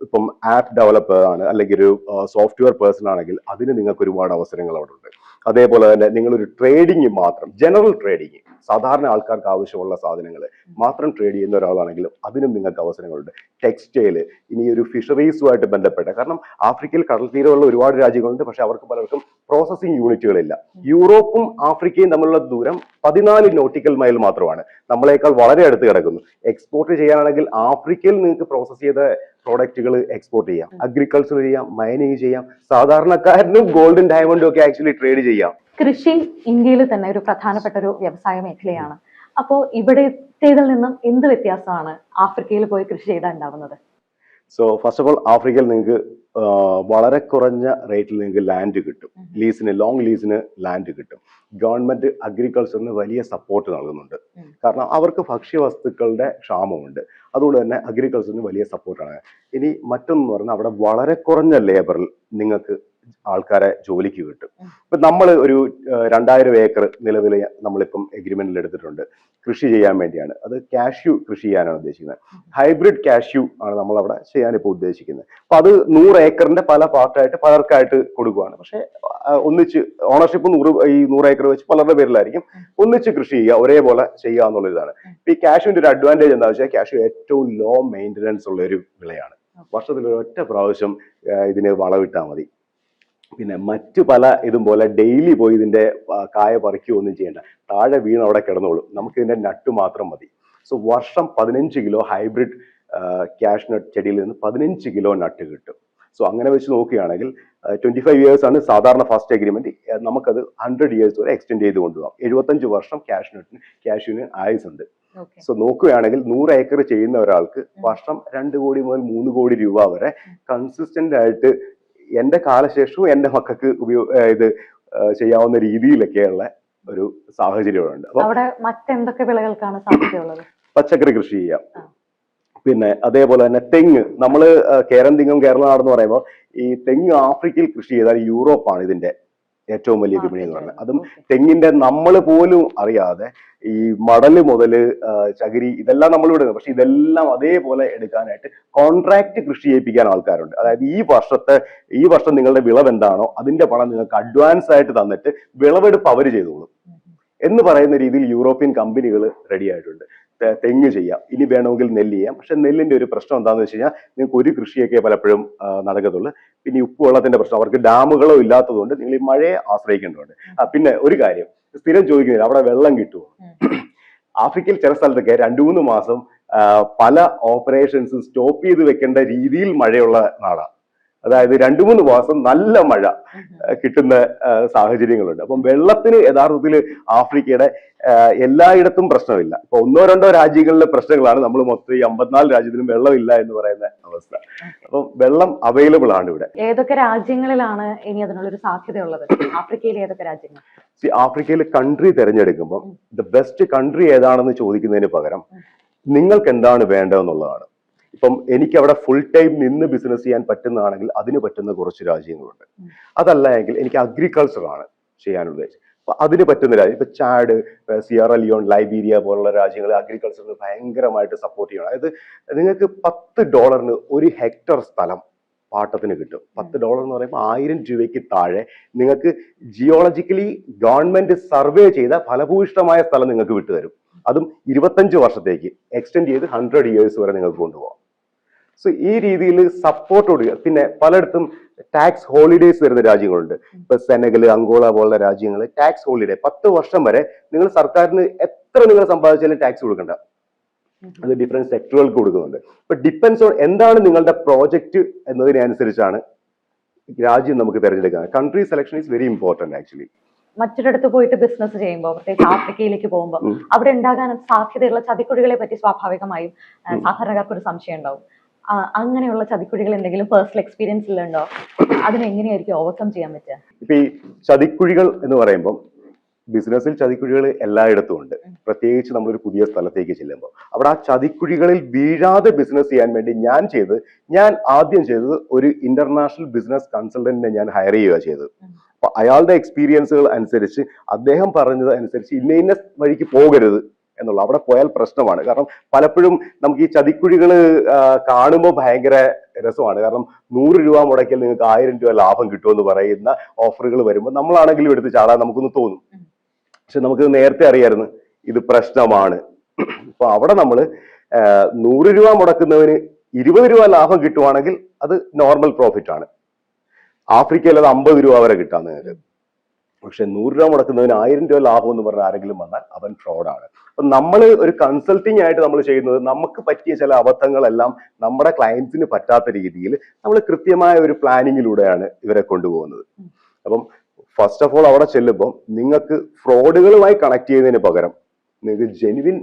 ഇപ്പം ആപ്പ് ഡെവലപ്പർ ആണ്, അല്ലെങ്കിൽ ഒരു സോഫ്റ്റ്വെയർ പേഴ്സൺ ആണെങ്കിൽ അതിന് നിങ്ങൾക്ക് ഒരുപാട് അവസരങ്ങൾ അവിടെ ഉണ്ട്. അതേപോലെ തന്നെ നിങ്ങളൊരു ട്രേഡിങ് മാത്രം, ജനറൽ ട്രേഡിങ്, സാധാരണ ആൾക്കാർക്ക് ആവശ്യമുള്ള സാധനങ്ങൾ മാത്രം ട്രേഡ് ചെയ്യുന്ന ഒരാളാണെങ്കിലും അതിനും നിങ്ങൾക്ക് അവസരങ്ങളുണ്ട്. ടെക്സ്റ്റൈല്, ഇനി ഒരു ഫിഷറീസുമായിട്ട് ബന്ധപ്പെട്ട, കാരണം ആഫ്രിക്കയിൽ കടൽ തീരമുള്ള ഒരുപാട് രാജ്യങ്ങളുണ്ട്, പക്ഷെ അവർക്ക് പലർക്കും പ്രോസസ്സിംഗ് യൂണിറ്റുകളില്ല. യൂറോപ്പും ആഫ്രിക്കയും തമ്മിലുള്ള ദൂരം 14 നോട്ടിക്കൽ മൈൽ മാത്രമാണ്. നമ്മളെക്കാൾ വളരെ അടുത്ത് കിടക്കുന്നു. എക്സ്പോർട്ട് ചെയ്യാനാണെങ്കിൽ ആഫ്രിക്കയിൽ നിങ്ങൾക്ക് പ്രോസസ് ചെയ്ത പ്രോഡക്റ്റുകൾ എക്സ്പോർട്ട് ചെയ്യാം, അഗ്രികൾച്ചർ ചെയ്യാം, മൈനിങ് ചെയ്യാം, സാധാരണക്കാരനും ഗോൾഡും ഡയമണ്ടും ഒക്കെ ആക്ച്വലി ട്രേഡ് ചെയ്യാം. കൃഷി ഇന്ത്യയിൽ തന്നെ ഒരു പ്രധാനപ്പെട്ട ഒരു വ്യവസായ മേഖലയാണ്. അപ്പോൾ ഇവിടത്തേതിൽ നിന്നും എന്ത് വ്യത്യാസമാണ് ആഫ്രിക്കയിൽ പോയി കൃഷി ചെയ്താൽ ഉണ്ടാവുന്നത്? സോ ഫസ്റ്റ് ഓഫ് ഓൾ ആഫ്രിക്കയിൽ നിങ്ങൾക്ക് വളരെ കുറഞ്ഞ റേറ്റിൽ നിങ്ങൾക്ക് ലാൻഡ് കിട്ടും. ലീസിന്, ലോങ് ലീസിന് ലാൻഡ് കിട്ടും. ഗവൺമെന്റ് അഗ്രികൾച്ചറിന് വലിയ സപ്പോർട്ട് നൽകുന്നുണ്ട്. കാരണം അവർക്ക് ഭക്ഷ്യവസ്തുക്കളുടെ ക്ഷാമമുണ്ട്. അതുകൊണ്ട് തന്നെ അഗ്രികൾച്ചറിന് വലിയ സപ്പോർട്ടാണ്. ഇനി മറ്റൊന്ന് പറഞ്ഞാൽ അവിടെ വളരെ കുറഞ്ഞ ലേബറിൽ നിങ്ങൾക്ക് ആൾക്കാരെ ജോലിക്ക് കിട്ടും. ഇപ്പൊ നമ്മൾ ഒരു 2000 ഏക്കർ നിലവിൽ നമ്മളിപ്പം എഗ്രിമെന്റിൽ എടുത്തിട്ടുണ്ട് കൃഷി ചെയ്യാൻ വേണ്ടിയാണ്. അത് കാഷ്യൂ കൃഷി ചെയ്യാനാണ് ഉദ്ദേശിക്കുന്നത്. ഹൈബ്രിഡ് കാഷ്യൂ ആണ് നമ്മൾ അവിടെ ചെയ്യാനിപ്പോൾ ഉദ്ദേശിക്കുന്നത്. അപ്പൊ അത് 100 ഏക്കറിന്റെ പല പാർട്ടായിട്ട് പലർക്കായിട്ട് കൊടുക്കുകയാണ്. പക്ഷെ ഒന്നിച്ച് ഓണർഷിപ്പ് 100 ഏക്കർ വെച്ച് പലരുടെ പേരിലായിരിക്കും. ഒന്നിച്ച് കൃഷി ചെയ്യുക, ഒരേപോലെ ചെയ്യുക എന്നുള്ളതാണ്. ഈ കാഷ്യൂവിന്റെ ഒരു അഡ്വാൻറ്റേജ് എന്താ വെച്ചാൽ കാഷ്യൂ ഏറ്റവും ലോ മെയിൻ്റനൻസ് ഉള്ള ഒരു വിളയാണ്. വർഷത്തിൽ ഒരൊറ്റ പ്രാവശ്യം ഇതിന് വളമിട്ടാൽ മതി. പിന്നെ മറ്റു പല ഇതും പോലെ ഡെയിലി പോയി ഇതിന്റെ കായ പറിക്കുകയൊന്നും ചെയ്യേണ്ട, താഴെ വീണ് അവിടെ കിടന്നോളും. നമുക്ക് ഇതിന്റെ നട്ട് മാത്രം മതി. സോ വർഷം 15 കിലോ ഹൈബ്രിഡ് കാഷ്നട്ട് ചെടിയിൽ നിന്ന് 15 കിലോ നട്ട് കിട്ടും. സോ അങ്ങനെ വെച്ച് നോക്കുകയാണെങ്കിൽ 25 years ആണ് സാധാരണ ഫസ്റ്റ് അഗ്രിമെന്റ്. നമുക്കത് 100 years വരെ എക്സ്റ്റെൻഡ് ചെയ്ത് കൊണ്ടുപോകാം. 75 വർഷം ക്യാഷ്യൂവിന് ആയുസുണ്ട്. സോ നോക്കുകയാണെങ്കിൽ 100 ഏക്കർ ചെയ്യുന്ന ഒരാൾക്ക് വർഷം 2 കോടി മുതൽ 3 കോടി രൂപ വരെ കൺസിസ്റ്റന്റ് ആയിട്ട് എന്റെ കാലശേഷവും എന്റെ മക്കൾക്ക് ഇത് ചെയ്യാവുന്ന രീതിയിലൊക്കെയുള്ള ഒരു സാഹചര്യമുണ്ട്. അപ്പൊ അവിടെ മറ്റെന്തൊക്കെ വിളകൾക്കാണ് സാധ്യതയുള്ളത്? പച്ചക്കറി കൃഷി ചെയ്യാം. പിന്നെ അതേപോലെ തന്നെ തെങ്ങ്, നമ്മള് കേരളം തിങ്ങും കേരള നാടെന്ന് പറയുമ്പോൾ ഈ തെങ്ങ് ആഫ്രിക്കയിൽ കൃഷി ചെയ്താൽ യൂറോപ്പാണ് ഇതിന്റെ ഏറ്റവും വലിയ വിപണി എന്ന് പറഞ്ഞത്. അതും തെങ്ങിന്റെ നമ്മൾ പോലും അറിയാതെ ഈ മടല് മുതല് ചകിരി ഇതെല്ലാം നമ്മൾ വിടുന്നത്. പക്ഷെ ഇതെല്ലാം അതേപോലെ എടുക്കാനായിട്ട് കോൺട്രാക്ട് കൃഷി ചെയ്യിപ്പിക്കാൻ ആൾക്കാരുണ്ട്. അതായത് ഈ വർഷം നിങ്ങളുടെ വിളവ് എന്താണോ അതിന്റെ പണം നിങ്ങൾക്ക് അഡ്വാൻസ് ആയിട്ട് തന്നിട്ട് വിളവെടുപ്പ് അവർ ചെയ്തോളും എന്ന് പറയുന്ന രീതിയിൽ യൂറോപ്യൻ കമ്പനികൾ റെഡി ആയിട്ടുണ്ട്. തെങ്ങ് ചെയ്യാം, ഇനി വേണമെങ്കിൽ നെല്ല് ചെയ്യാം. പക്ഷെ നെല്ലിന്റെ ഒരു പ്രശ്നം എന്താണെന്ന് വെച്ച് കഴിഞ്ഞാൽ നിങ്ങൾക്ക് ഒരു കൃഷിയൊക്കെ പലപ്പോഴും നടക്കത്തുള്ളൂ. പിന്നെ ഈ ഉപ്പുവെള്ളത്തിന്റെ പ്രശ്നം, അവർക്ക് ഡാമുകളോ ഇല്ലാത്തതുകൊണ്ട് നിങ്ങൾ ഈ മഴയെ ആശ്രയിക്കേണ്ടതുണ്ട്. പിന്നെ ഒരു കാര്യം സ്ഥിരം ചോദിക്കുന്നില്ല, അവിടെ വെള്ളം കിട്ടുമോ? ആഫ്രിക്കയിൽ ചില സ്ഥലത്തൊക്കെ 2-3 മാസം പല ഓപ്പറേഷൻസ് സ്റ്റോപ്പ് ചെയ്ത് വെക്കേണ്ട രീതിയിൽ മഴയുള്ള നാടാണ്. അതായത് 2-3 മാസം നല്ല മഴ കിട്ടുന്ന സാഹചര്യങ്ങളുണ്ട്. അപ്പം വെള്ളത്തിന് യഥാർത്ഥത്തിൽ ആഫ്രിക്കയുടെ എല്ലായിടത്തും പ്രശ്നമില്ല. ഇപ്പൊ 1-2 രാജ്യങ്ങളിലെ പ്രശ്നങ്ങളാണ് നമ്മൾ മൊത്തം ഈ 54 രാജ്യത്തിലും വെള്ളമില്ല എന്ന് പറയുന്ന അവസ്ഥ. അപ്പം വെള്ളം അവൈലബിൾ ആണ് ഇവിടെ. ഏതൊക്കെ രാജ്യങ്ങളിലാണ് ഇനി അതിനുള്ളൊരു സാധ്യതയുള്ളത്? ആഫ്രിക്കയിലെ ഏതൊക്കെ രാജ്യങ്ങൾ? ആഫ്രിക്കയിൽ കൺട്രി തിരഞ്ഞെടുക്കുമ്പോൾ ദ ബെസ്റ്റ് കൺട്രി ഏതാണെന്ന് ചോദിക്കുന്നതിന് പകരം നിങ്ങൾക്ക് എന്താണ് വേണ്ടതെന്നുള്ളതാണ്. ഇപ്പം എനിക്ക് അവിടെ ഫുൾ ടൈം നിന്ന് ബിസിനസ് ചെയ്യാൻ പറ്റുന്നതാണെങ്കിൽ അതിന് പറ്റുന്ന കുറച്ച് രാജ്യങ്ങളുണ്ട്. അതല്ല എങ്കിൽ എനിക്ക് അഗ്രികൾച്ചർ ആണ് ചെയ്യാൻ ഉദ്ദേശിച്ചത്. അപ്പൊ അതിന് പറ്റുന്ന രാജ്യം ഇപ്പൊ ചാഡ്, സിയറ ലിയോൺ, ലൈബീരിയ പോലുള്ള രാജ്യങ്ങൾ അഗ്രികൾച്ചറിന് ഭയങ്കരമായിട്ട് സപ്പോർട്ട് ചെയ്യണം. അതായത് നിങ്ങൾക്ക് $10 ഒരു ഹെക്ടർ സ്ഥലം പാട്ടത്തിന് കിട്ടും. $10 എന്ന് പറയുമ്പോൾ 1000 രൂപയ്ക്ക് താഴെ നിങ്ങൾക്ക് ജിയോളജിക്കലി ഗവൺമെന്റ് സർവേ ചെയ്ത ഫലഭൂയിഷ്ടമായ സ്ഥലം നിങ്ങൾക്ക് വിട്ടുതരും. അതും 25 വർഷത്തേക്ക് എക്സ്റ്റെൻഡ് ചെയ്ത് 100 years വരെ നിങ്ങൾക്ക് കൊണ്ടുപോകാം. സോ ഈ രീതിയിൽ സപ്പോർട്ടോട്. പിന്നെ പലയിടത്തും ടാക്സ് ഹോളിഡേസ് വരുന്ന രാജ്യങ്ങളുണ്ട്. ഇപ്പൊ സെനഗൽ, അങ്കോള പോലുള്ള രാജ്യങ്ങൾ ടാക്സ് ഹോളിഡേ 10 വർഷം വരെ നിങ്ങൾ സർക്കാരിന് എത്ര നിങ്ങൾ സമ്പാദിച്ചാലും ടാക്സ് കൊടുക്കണ്ട. അത് ഡിഫറെന്റ് സെക്ടറുകൾക്ക് കൊടുക്കുന്നുണ്ട്. ഇപ്പൊ ഡിപ്പെൻസ് ഓൺ എന്താണ് നിങ്ങളുടെ പ്രോജക്റ്റ് എന്നതിനനുസരിച്ചാണ് രാജ്യം നമുക്ക് തിരഞ്ഞെടുക്കുന്നത്. Country selection is very important actually. മറ്റൊരിടത്ത് പോയിട്ട് ബിസിനസ് ചെയ്യുമ്പോൾ, പ്രത്യേകിച്ച് ആഫ്രിക്കയിലേക്ക് പോകുമ്പോൾ അവിടെ ഉണ്ടാകാൻ സാധ്യതയുള്ള ചതിക്കുഴികളെ പറ്റി സ്വാഭാവികമായും സാധാരണക്കാർക്ക് ഒരു സംശയം ഉണ്ടാവും. അങ്ങനെയുള്ള ചതിക്കുഴികൾ എന്തെങ്കിലും പേഴ്സണൽ എക്സ്പീരിയൻസിലുണ്ടോ? അതിനെങ്ങനെയായിരിക്കും ഓവർകം ചെയ്യാൻ പറ്റുക? ഇപ്പൊ ഈ ചതിക്കുഴികൾ എന്ന് പറയുമ്പോൾ ബിസിനസ്സിൽ ചതിക്കുഴികൾ എല്ലായിടത്തും ഉണ്ട്. പ്രത്യേകിച്ച് നമ്മളൊരു പുതിയ സ്ഥലത്തേക്ക് ചെല്ലുമ്പോൾ അവിടെ ആ ചതിക്കുഴികളിൽ വീഴാതെ ബിസിനസ് ചെയ്യാൻ വേണ്ടി ഞാൻ ആദ്യം ചെയ്തത് ഒരു ഇന്റർനാഷണൽ ബിസിനസ് കൺസൾട്ടന്റിനെ ഞാൻ ഹയർ ചെയ്യുക ചെയ്തത്. അപ്പൊ അയാളുടെ എക്സ്പീരിയൻസുകൾ അനുസരിച്ച് അദ്ദേഹം പറഞ്ഞത് അനുസരിച്ച് ഇന്ന വഴിക്ക് പോകരുത് എന്നുള്ള, അവിടെ പോയാൽ പ്രശ്നമാണ്. കാരണം പലപ്പോഴും നമുക്ക് ഈ ചതിക്കുഴികൾ കാണുമ്പോൾ ഭയങ്കര രസമാണ്. കാരണം 100 രൂപ മുടക്കിയാൽ നിങ്ങൾക്ക് 1000 രൂപ ലാഭം കിട്ടുമെന്ന് പറയുന്ന ഓഫറുകൾ വരുമ്പോൾ നമ്മളാണെങ്കിലും എടുത്ത് ചാടാൻ നമുക്കൊന്ന് തോന്നും. പക്ഷെ നമുക്ക് നേരത്തെ അറിയായിരുന്നു ഇത് പ്രശ്നമാണ്. അപ്പൊ അവിടെ നമ്മൾ 100 രൂപ മുടക്കുന്നവന് 20 രൂപ ലാഭം കിട്ടുവാണെങ്കിൽ അത് നോർമൽ പ്രോഫിറ്റ് ആണ്. ആഫ്രിക്കയിൽ അത് 50 രൂപ വരെ കിട്ടാൻ നിങ്ങൾക്ക്. പക്ഷെ 100 രൂപ മുടക്കുന്നതിന് 1000 രൂപ ലാഭം എന്ന് പറഞ്ഞ ആരെങ്കിലും വന്നാൽ അവൻ ഫ്രോഡാണ്. അപ്പൊ നമ്മൾ ഒരു കൺസൾട്ടിങ് ആയിട്ട് നമ്മൾ ചെയ്യുന്നത് നമുക്ക് പറ്റിയ ചില അബദ്ധങ്ങളെല്ലാം നമ്മുടെ ക്ലയൻസിന് പറ്റാത്ത രീതിയിൽ നമ്മൾ കൃത്യമായ ഒരു പ്ലാനിങ്ങിലൂടെയാണ് ഇവരെ കൊണ്ടുപോകുന്നത്. അപ്പം ഫസ്റ്റ് ഓഫ് ഓൾ അവിടെ ചെല്ലുമ്പോൾ നിങ്ങൾക്ക് ഫ്രോഡുകളുമായി കണക്ട് ചെയ്യുന്നതിന് പകരം നിങ്ങൾക്ക് ജെനുവിൻ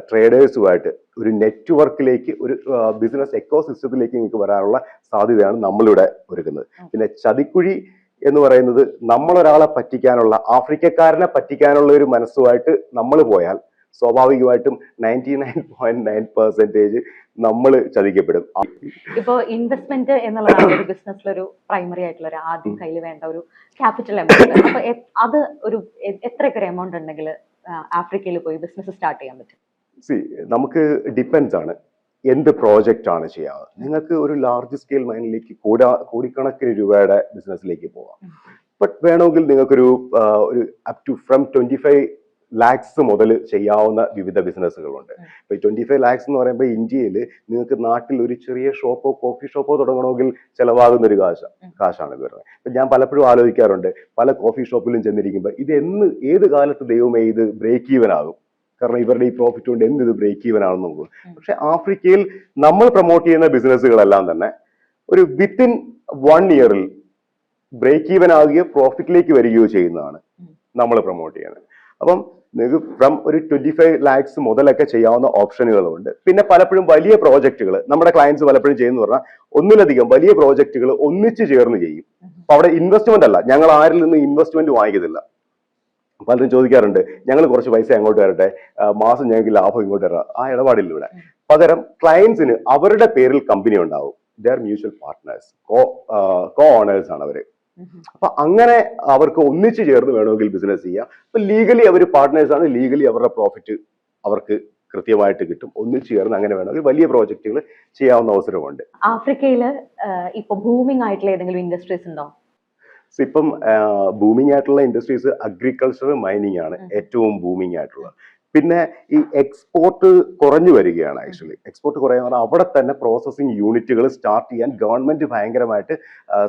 ട്രേഡേഴ്സുമായിട്ട് ഒരു നെറ്റ്വർക്കിലേക്ക്, ഒരു ബിസിനസ് എക്കോ സിസ്റ്റത്തിലേക്ക് നിങ്ങൾക്ക് വരാനുള്ള സാധ്യതയാണ് നമ്മളിവിടെ ഒരുക്കുന്നത്. പിന്നെ ചതിക്കുഴി എന്ന് പറയുന്നത് നമ്മളൊരാളെ പറ്റിക്കാനുള്ള, ആഫ്രിക്കക്കാരനെ പറ്റിക്കാനുള്ള ഒരു മനസ്സുമായിട്ട് നമ്മൾ പോയാൽ സ്വാഭാവികമായിട്ടും 99.9% നമ്മൾ ചതിക്കപ്പെടും. ഇപ്പോ ഇൻവെസ്റ്റ്മെന്റ് എന്നുള്ളതാണ് ഒരു ബിസിനസ്സിലൊരു പ്രൈമറി ആയിട്ടുള്ള ഒരു ആദ്യം കയ്യിൽ വേണ്ട ഒരു ക്യാപിറ്റൽ എമൗണ്ട്. അപ്പൊ അത് ഒരു എത്രയൊക്കെ എമൗണ്ട് ഉണ്ടെങ്കിൽ ആഫ്രിക്കയിൽ പോയി ബിസിനസ് സ്റ്റാർട്ട് ചെയ്യാൻ പറ്റും? നമുക്ക് ഡിപ്പെൻസ് ആണ് എന്ത് പ്രോജക്റ്റ് ആണ് ചെയ്യാറ്. നിങ്ങൾക്ക് ഒരു ലാർജ് സ്കെയിൽ മൈനിലേക്ക് കോടിക്കണക്കിന് രൂപയുടെ ബിസിനസ്സിലേക്ക് പോകാം. ബട്ട് വേണമെങ്കിൽ നിങ്ങൾക്കൊരു അപ് ടു ഫ്രം 25 lakhs മുതൽ ചെയ്യാവുന്ന വിവിധ ബിസിനസ്സുകളുണ്ട്. ഇപ്പൊ 25 lakhs എന്ന് പറയുമ്പോൾ ഇന്ത്യയിൽ നിങ്ങൾക്ക് നാട്ടിൽ ഒരു ചെറിയ ഷോപ്പോ കോഫി ഷോപ്പോ തുടങ്ങണമെങ്കിൽ ചെലവാകുന്ന ഒരു കാശാണ് ഇത് വരുന്നത്. ഇപ്പൊ ഞാൻ പലപ്പോഴും ആലോചിക്കാറുണ്ട്, പല കോഫി ഷോപ്പിലും ചെന്നിരിക്കുമ്പോൾ ഏത് കാലത്ത് ദൈവമേ ഇത് ബ്രേക്ക് ഈവൻ ആകും, കാരണം ഇവരുടെ ഈ പ്രോഫിറ്റ് കൊണ്ട് എന്ത് ഇത് ബ്രേക്ക് ഈവൻ ആണെന്ന് നോക്കും. പക്ഷെ ആഫ്രിക്കയിൽ നമ്മൾ പ്രൊമോട്ട് ചെയ്യുന്ന ബിസിനസ്സുകളെല്ലാം തന്നെ ഒരു വിത്തിൻ 1 ഇയറിൽ ബ്രേക്ക് ഈവൻ ആകുകയോ പ്രോഫിറ്റിലേക്ക് വരികയോ ചെയ്യുന്നതാണ് നമ്മൾ പ്രൊമോട്ട് ചെയ്യുന്നത്. അപ്പം നിങ്ങൾക്ക് ഫ്രം ഒരു 25 lakhs മുതലൊക്കെ ചെയ്യാവുന്ന ഓപ്ഷനുകളുണ്ട്. പിന്നെ പലപ്പോഴും വലിയ പ്രോജക്റ്റുകൾ നമ്മുടെ ക്ലയൻസ് പലപ്പോഴും ചെയ്യുന്ന പറഞ്ഞാൽ ഒന്നിലധികം വലിയ പ്രോജക്റ്റുകൾ ഒന്നിച്ച് ചേർന്ന് ചെയ്യും. അപ്പൊ അവിടെ ഇൻവെസ്റ്റ്മെന്റ് അല്ല, ഞങ്ങൾ ആരിൽ നിന്ന് ഇൻവെസ്റ്റ്മെന്റ് വാങ്ങിക്കുന്നില്ല. പലരും ചോദിക്കാറുണ്ട്, ഞങ്ങൾ കുറച്ച് പൈസ അങ്ങോട്ട് തരട്ടെ, മാസം ഞങ്ങൾക്ക് ലാഭം ഇങ്ങോട്ട് തരാം. ആ ഇടപാടില്ല ഇവിടെ. പകരം ക്ലയൻസിന് അവരുടെ പേരിൽ കമ്പനി ഉണ്ടാവും. They are mutual partners, co owners ആണ് അവര്. അപ്പൊ അങ്ങനെ അവർക്ക് ഒന്നിച്ചു ചേർന്ന് വേണമെങ്കിൽ ബിസിനസ് ചെയ്യാം. അപ്പൊ ലീഗലി അവർ പാർട്ട്നേഴ്സ് ആണ്, ലീഗലി അവരുടെ പ്രോഫിറ്റ് അവർക്ക് കൃത്യമായിട്ട് കിട്ടും. ഒന്നിച്ചു ചേർന്ന് അങ്ങനെ വേണമെങ്കിൽ വലിയ പ്രോജക്റ്റുകൾ ചെയ്യാവുന്ന അവസരമുണ്ട്. ആഫ്രിക്കയിൽ ഇപ്പൊ ബൂമിംഗ് ആയിട്ടുള്ള ഏതെങ്കിലും ഇൻഡസ്ട്രീസ് ഉണ്ടോ? ഇപ്പം ബൂമിംഗ് ആയിട്ടുള്ള ഇൻഡസ്ട്രീസ് അഗ്രികൾച്ചർ, മൈനിങ് ആണ് ഏറ്റവും ബൂമിംഗ് ആയിട്ടുള്ളത്. പിന്നെ ഈ എക്സ്പോർട്ട് കുറഞ്ഞു വരികയാണ്. ആക്ച്വലി എക്സ്പോർട്ട് കുറയാന്ന് പറഞ്ഞാൽ അവിടെ തന്നെ പ്രോസസ്സിംഗ് യൂണിറ്റുകൾ സ്റ്റാർട്ട് ചെയ്യാൻ ഗവൺമെന്റ് ഭയങ്കരമായിട്ട്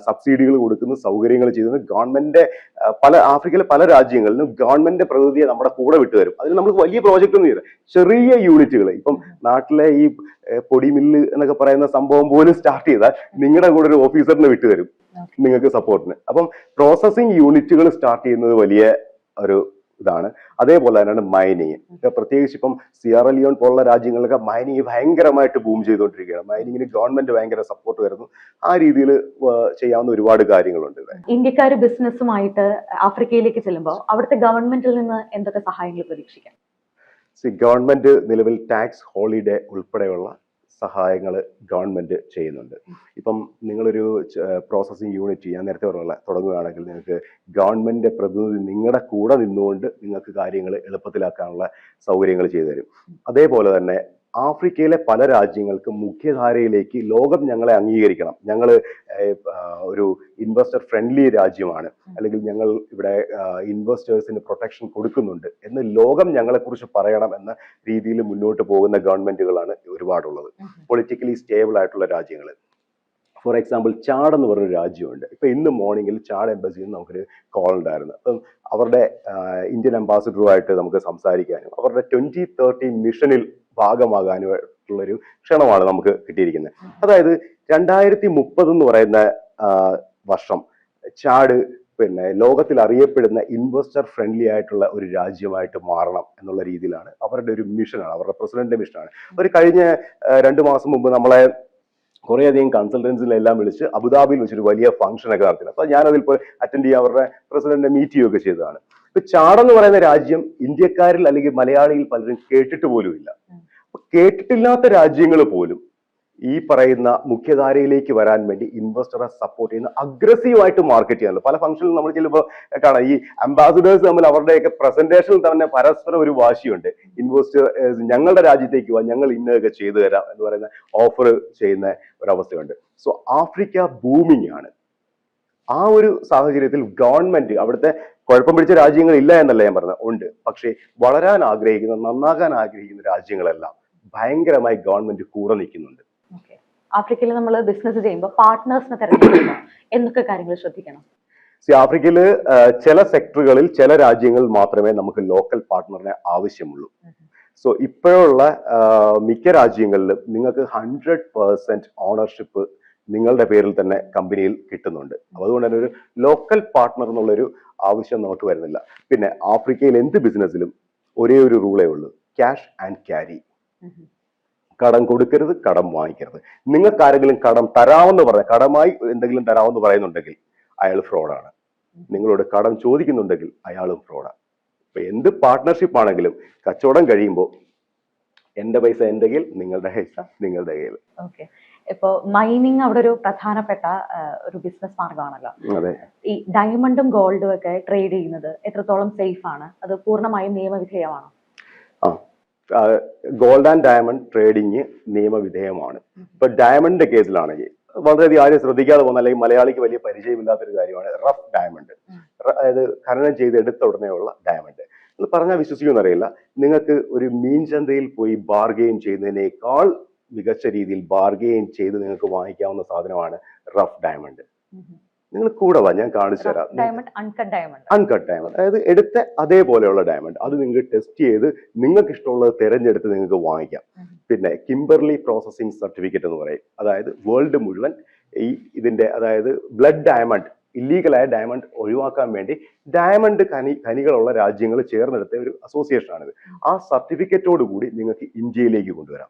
സബ്സിഡികൾ കൊടുക്കുന്ന സൗകര്യങ്ങൾ ചെയ്യുന്നത്. ഗവൺമെന്റിന്റെ ആഫ്രിക്കയിലെ പല രാജ്യങ്ങളിലും ഗവൺമെന്റ് പ്രതിനിധിയെ നമ്മുടെ കൂടെ വിട്ടുതരും. അതിന് നമുക്ക് വലിയ പ്രോജക്റ്റ് ഒന്നും ചെയ്യില്ല, ചെറിയ യൂണിറ്റുകൾ. ഇപ്പം നാട്ടിലെ ഈ പൊടി മില്ല് എന്നൊക്കെ പറയുന്ന സംഭവം പോലും സ്റ്റാർട്ട് ചെയ്താൽ നിങ്ങളുടെ കൂടെ ഒരു ഓഫീസറിനെ വിട്ടുതരും നിങ്ങൾക്ക് സപ്പോർട്ടിന്. അപ്പം പ്രോസസ്സിംഗ് യൂണിറ്റുകൾ സ്റ്റാർട്ട് ചെയ്യുന്നത് വലിയ ഒരു ഇതാണ്. അതേപോലെ തന്നെയാണ് മൈനിങ്. പ്രത്യേകിച്ച് ഇപ്പം സിയറ ലിയോൺ പോലുള്ള രാജ്യങ്ങളിലൊക്കെ മൈനിങ് ഭയങ്കരമായിട്ട് ബൂം ചെയ്തുകൊണ്ടിരിക്കുകയാണ്. മൈനിങ്ങിന് ഗവൺമെന്റ് ഭയങ്കര സപ്പോർട്ട് വരുന്നു. ആ രീതിയിൽ ചെയ്യാവുന്ന ഒരുപാട് കാര്യങ്ങളുണ്ട്. ഇന്ത്യക്കാർ ബിസിനസ്സുമായിട്ട് ആഫ്രിക്കയിലേക്ക് ചെല്ലുമ്പോൾ അവിടുത്തെ ഗവൺമെന്റിൽ നിന്ന് എന്തൊക്കെ സഹായങ്ങൾ പ്രതീക്ഷിക്കാം? ഗവൺമെന്റ് നിലവിൽ ടാക്സ് ഹോളിഡേ ഉൾപ്പെടെയുള്ള സഹായങ്ങൾ ഗവൺമെന്റ് ചെയ്യുന്നുണ്ട്. ഇപ്പം നിങ്ങളൊരു പ്രോസസ്സിംഗ് യൂണിറ്റ് ഞാൻ നേരത്തെ പറഞ്ഞ തുടങ്ങുകയാണെങ്കിൽ നിങ്ങൾക്ക് ഗവൺമെന്റ് പ്രതിനിധി നിങ്ങളുടെ കൂടെ നിന്നുകൊണ്ട് നിങ്ങൾക്ക് കാര്യങ്ങൾ എളുപ്പത്തിലാക്കാനുള്ള സൗകര്യങ്ങൾ ചെയ്തു തരും. അതേപോലെ തന്നെ ആഫ്രിക്കയിലെ പല രാജ്യങ്ങൾക്കും മുഖ്യധാരയിലേക്ക് ലോകം ഞങ്ങളെ അംഗീകരിക്കണം, ഞങ്ങൾ ഒരു ഇൻവെസ്റ്റർ ഫ്രണ്ട്ലി രാജ്യമാണ്, അല്ലെങ്കിൽ ഞങ്ങൾ ഇവിടെ ഇൻവെസ്റ്റേഴ്സിന് പ്രൊട്ടക്ഷൻ കൊടുക്കുന്നുണ്ട് എന്ന് ലോകം ഞങ്ങളെക്കുറിച്ച് പറയണം എന്ന രീതിയിൽ മുന്നോട്ട് പോകുന്ന ഗവൺമെന്റുകളാണ് ഒരുപാടുള്ളത്. പൊളിറ്റിക്കലി സ്റ്റേബിൾ ആയിട്ടുള്ള രാജ്യങ്ങൾ. ഫോർ എക്സാമ്പിൾ ചാഡ് എന്ന് പറഞ്ഞൊരു രാജ്യമുണ്ട്. ഇപ്പൊ ഇന്ന് മോർണിംഗിൽ ചാഡ് എംബസിയിൽ നിന്ന് നമുക്കൊരു കോൾ ഉണ്ടായിരുന്നു. അപ്പം അവരുടെ ഇന്ത്യൻ അംബാസിഡറുമായിട്ട് നമുക്ക് സംസാരിക്കാനും അവരുടെ 2030 മിഷനിൽ ഭാഗമാകാനുമായിട്ടുള്ളൊരു ക്ഷണമാണ് നമുക്ക് കിട്ടിയിരിക്കുന്നത്. അതായത് 2030 എന്ന് പറയുന്ന വർഷം ചാഡ് ലോകത്തിൽ അറിയപ്പെടുന്ന ഇൻവെസ്റ്റർ ഫ്രണ്ട്ലി ആയിട്ടുള്ള ഒരു രാജ്യമായിട്ട് മാറണം എന്നുള്ള രീതിയിലാണ് അവരുടെ ഒരു മിഷനാണ്, അവരുടെ പ്രസിഡന്റിന്റെ മിഷനാണ്. ഒരു കഴിഞ്ഞ 2 മാസം മുമ്പ് നമ്മളെ കുറേയധികം കൺസൾട്ടൻസിലെല്ലാം വിളിച്ച് അബുദാബിയിൽ വെച്ചൊരു വലിയ ഫംഗ്ഷനൊക്കെ നടത്തി. അപ്പൊ ഞാനതിൽ പോയി അറ്റൻഡ് ചെയ്യാൻ അവരുടെ പ്രസിഡന്റിനെ മീറ്റ് ചെയ്യുകയൊക്കെ ചെയ്തതാണ്. ഇപ്പൊ ചാടെന്ന് പറയുന്ന രാജ്യം ഇന്ത്യക്കാരിൽ അല്ലെങ്കിൽ മലയാളിയിൽ പലരും കേട്ടിട്ട് പോലും ഇല്ല. കേട്ടിട്ടില്ലാത്ത രാജ്യങ്ങൾ പോലും ഈ പറയുന്ന മുഖ്യധാരയിലേക്ക് വരാൻ വേണ്ടി ഇൻവെസ്റ്ററെ സപ്പോർട്ട് ചെയ്യുന്ന അഗ്രസീവായിട്ട് മാർക്കറ്റ് ചെയ്യാനുള്ളത്. പല ഫംഗ്ഷനിലും നമ്മൾ ചെല്ലുമ്പോൾ കാണാം ഈ അംബാസിഡേഴ്സ് തമ്മിൽ അവരുടെയൊക്കെ പ്രസന്റേഷനിൽ തന്നെ പരസ്പരം ഒരു വാശിയുണ്ട്. ഇൻവെസ്റ്റർ ഞങ്ങളുടെ രാജ്യത്തേക്ക് പോവാൻ, ഞങ്ങൾ ഇന്നതൊക്കെ ചെയ്തു തരാം എന്ന് പറയുന്ന ഓഫർ ചെയ്യുന്ന ഒരവസ്ഥയുണ്ട്. സോ ആഫ്രിക്ക ബൂമിംഗ് ആണ്. ആ ഒരു സാഹചര്യത്തിൽ ഗവൺമെന്റ്, അവിടുത്തെ കുഴപ്പം പിടിച്ച രാജ്യങ്ങൾ ഇല്ല എന്നല്ല ഞാൻ പറഞ്ഞത്, ഉണ്ട്. പക്ഷേ വളരാൻ ആഗ്രഹിക്കുന്ന, നന്നാകാൻ ആഗ്രഹിക്കുന്ന രാജ്യങ്ങളെല്ലാം ഭയങ്കരമായി ഗവൺമെന്റ് കൂടെ നിൽക്കുന്നുണ്ട്. ആഫ്രിക്കയിൽ നമ്മൾ ബിസിനസ് ചെയ്യുമ്പോൾ പാർട്ട്നേഴ്സിനെ തിരഞ്ഞെടുക്കുമ്പോൾ എന്തൊക്കെ കാര്യങ്ങൾ ശ്രദ്ധിക്കണം? ആഫ്രിക്കയില് ചില സെക്ടറുകളിൽ, ചില രാജ്യങ്ങളിൽ മാത്രമേ നമുക്ക് ലോക്കൽ പാർട്ട്ണറിനെ ആവശ്യമുള്ളൂ. സോ ഇപ്പോഴുള്ള മിക്ക രാജ്യങ്ങളിലും നിങ്ങൾക്ക് 100% ഓണർഷിപ്പ് നിങ്ങളുടെ പേരിൽ തന്നെ കമ്പനിയിൽ കിട്ടുന്നുണ്ട്. അതുകൊണ്ട് തന്നെ ഒരു ലോക്കൽ പാർട്ട്ണർ എന്നുള്ളൊരു ആവശ്യം നമുക്ക് വരുന്നില്ല. പിന്നെ ആഫ്രിക്കയിൽ എന്ത് ബിസിനസ്സിലും ഒരേ ഒരു റൂളേ ഉള്ളൂ, ക്യാഷ് ആൻഡ് ക്യാരി. കടം കൊടുക്കരുത്, കടം വാങ്ങിക്കരുത്. നിങ്ങൾക്ക് ആരെങ്കിലും കടം തരാമെന്ന് പറയാം, കടമായി എന്തെങ്കിലും തരാമെന്ന് പറയുന്നുണ്ടെങ്കിൽ അയാൾ ഫ്രോഡാണ്. നിങ്ങളോട് കടം ചോദിക്കുന്നുണ്ടെങ്കിൽ അയാളും ഫ്രോഡാണ്. ഇപ്പൊ എന്ത് പാർട്ട്ണർഷിപ്പ് ആണെങ്കിലും കച്ചവടം കഴിയുമ്പോൾ എന്റെ പൈസ എന്റെ കയ്യിൽ, നിങ്ങളുടെ പൈസ നിങ്ങളുടെ കയ്യിൽ. ഓക്കെ. ഇപ്പോ മൈനിങ് അവിടെ ഒരു പ്രധാനപ്പെട്ട ഒരു ബിസിനസ് മാർഗമാണല്ലോ. ഈ ഡയമണ്ടും ഗോൾഡും ഒക്കെ ട്രേഡ് ചെയ്യുന്നത് എത്രത്തോളം സേഫ് ആണ്? അത് പൂർണ്ണമായും നിയമവിധേയമാണോ? ഗോൾഡ് ആൻഡ് ഡയമണ്ട് ട്രേഡിങ് നിയമവിധേയമാണ്. ഇപ്പൊ ഡയമണ്ടിന്റെ കേസിലാണെങ്കിൽ വളരെയധികം ആരും ശ്രദ്ധിക്കാതെ പോകുന്ന, അല്ലെങ്കിൽ മലയാളിക്ക് വലിയ പരിചയമില്ലാത്തൊരു കാര്യമാണ് റഫ് ഡയമണ്ട്. അതായത് ഖനനം ചെയ്ത് എടുത്ത ഉടനെയുള്ള ഡയമണ്ട്. ഇത് പറഞ്ഞാൽ വിശ്വസിക്കുമെന്നറിയില്ല, നിങ്ങൾക്ക് ഒരു മീൻ ചന്തയിൽ പോയി ബാർഗെയിൻ ചെയ്യുന്നതിനേക്കാൾ മികച്ച രീതിയിൽ ബാർഗെയിൻ ചെയ്ത് നിങ്ങൾക്ക് വാങ്ങിക്കാവുന്ന സാധനമാണ് റഫ് ഡയമണ്ട്. നിങ്ങൾ കൂടെ വാ, ഞാൻ കാണിച്ചു തരാം. അൺകട്ട് ഡയമണ്ട്, അതായത് എടുത്ത അതേപോലെയുള്ള ഡയമണ്ട്. അത് നിങ്ങൾക്ക് ടെസ്റ്റ് ചെയ്ത് നിങ്ങൾക്ക് ഇഷ്ടമുള്ളത് തിരഞ്ഞെടുത്ത് നിങ്ങൾക്ക് വാങ്ങിക്കാം. പിന്നെ കിംബർലി പ്രോസസിംഗ് സർട്ടിഫിക്കറ്റ് എന്ന് പറയും. അതായത് വേൾഡ് മുഴുവൻ ഈ ഇതിന്റെ അതായത് ബ്ലഡ് ഡയമണ്ട്, ഇല്ലീഗലായ ഡയമണ്ട് ഒഴിവാക്കാൻ വേണ്ടി ഡയമണ്ട് ഖനികളുള്ള രാജ്യങ്ങൾ ചേർന്നെടുത്ത ഒരു അസോസിയേഷനാണിത്. ആ സർട്ടിഫിക്കറ്റോട് കൂടി നിങ്ങൾക്ക് ഇന്ത്യയിലേക്ക് കൊണ്ടുവരാം.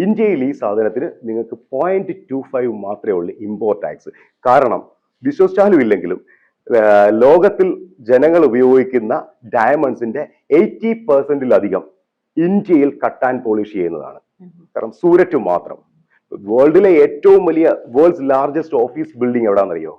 ഇന്ത്യയിൽ ഈ സാധനത്തിന് നിങ്ങൾക്ക് 0.25 മാത്രമേ ഉള്ളൂ ഇമ്പോർട്ട് ടാക്സ്. കാരണം വിശ്വസിച്ചാലും ഇല്ലെങ്കിലും ലോകത്തിൽ ജനങ്ങൾ ഉപയോഗിക്കുന്ന ഡയമണ്ട്സിന്റെ 80% ഇന്ത്യയിൽ കട്ട് ആൻഡ് പോളിഷ് ചെയ്യുന്നതാണ്. കാരണം സൂരറ്റ് മാത്രം. വേൾഡിലെ ഏറ്റവും വലിയ വേൾഡ്സ് ലാർജസ്റ്റ് ഓഫീസ് ബിൽഡിംഗ് എവിടാണെന്നറിയോ?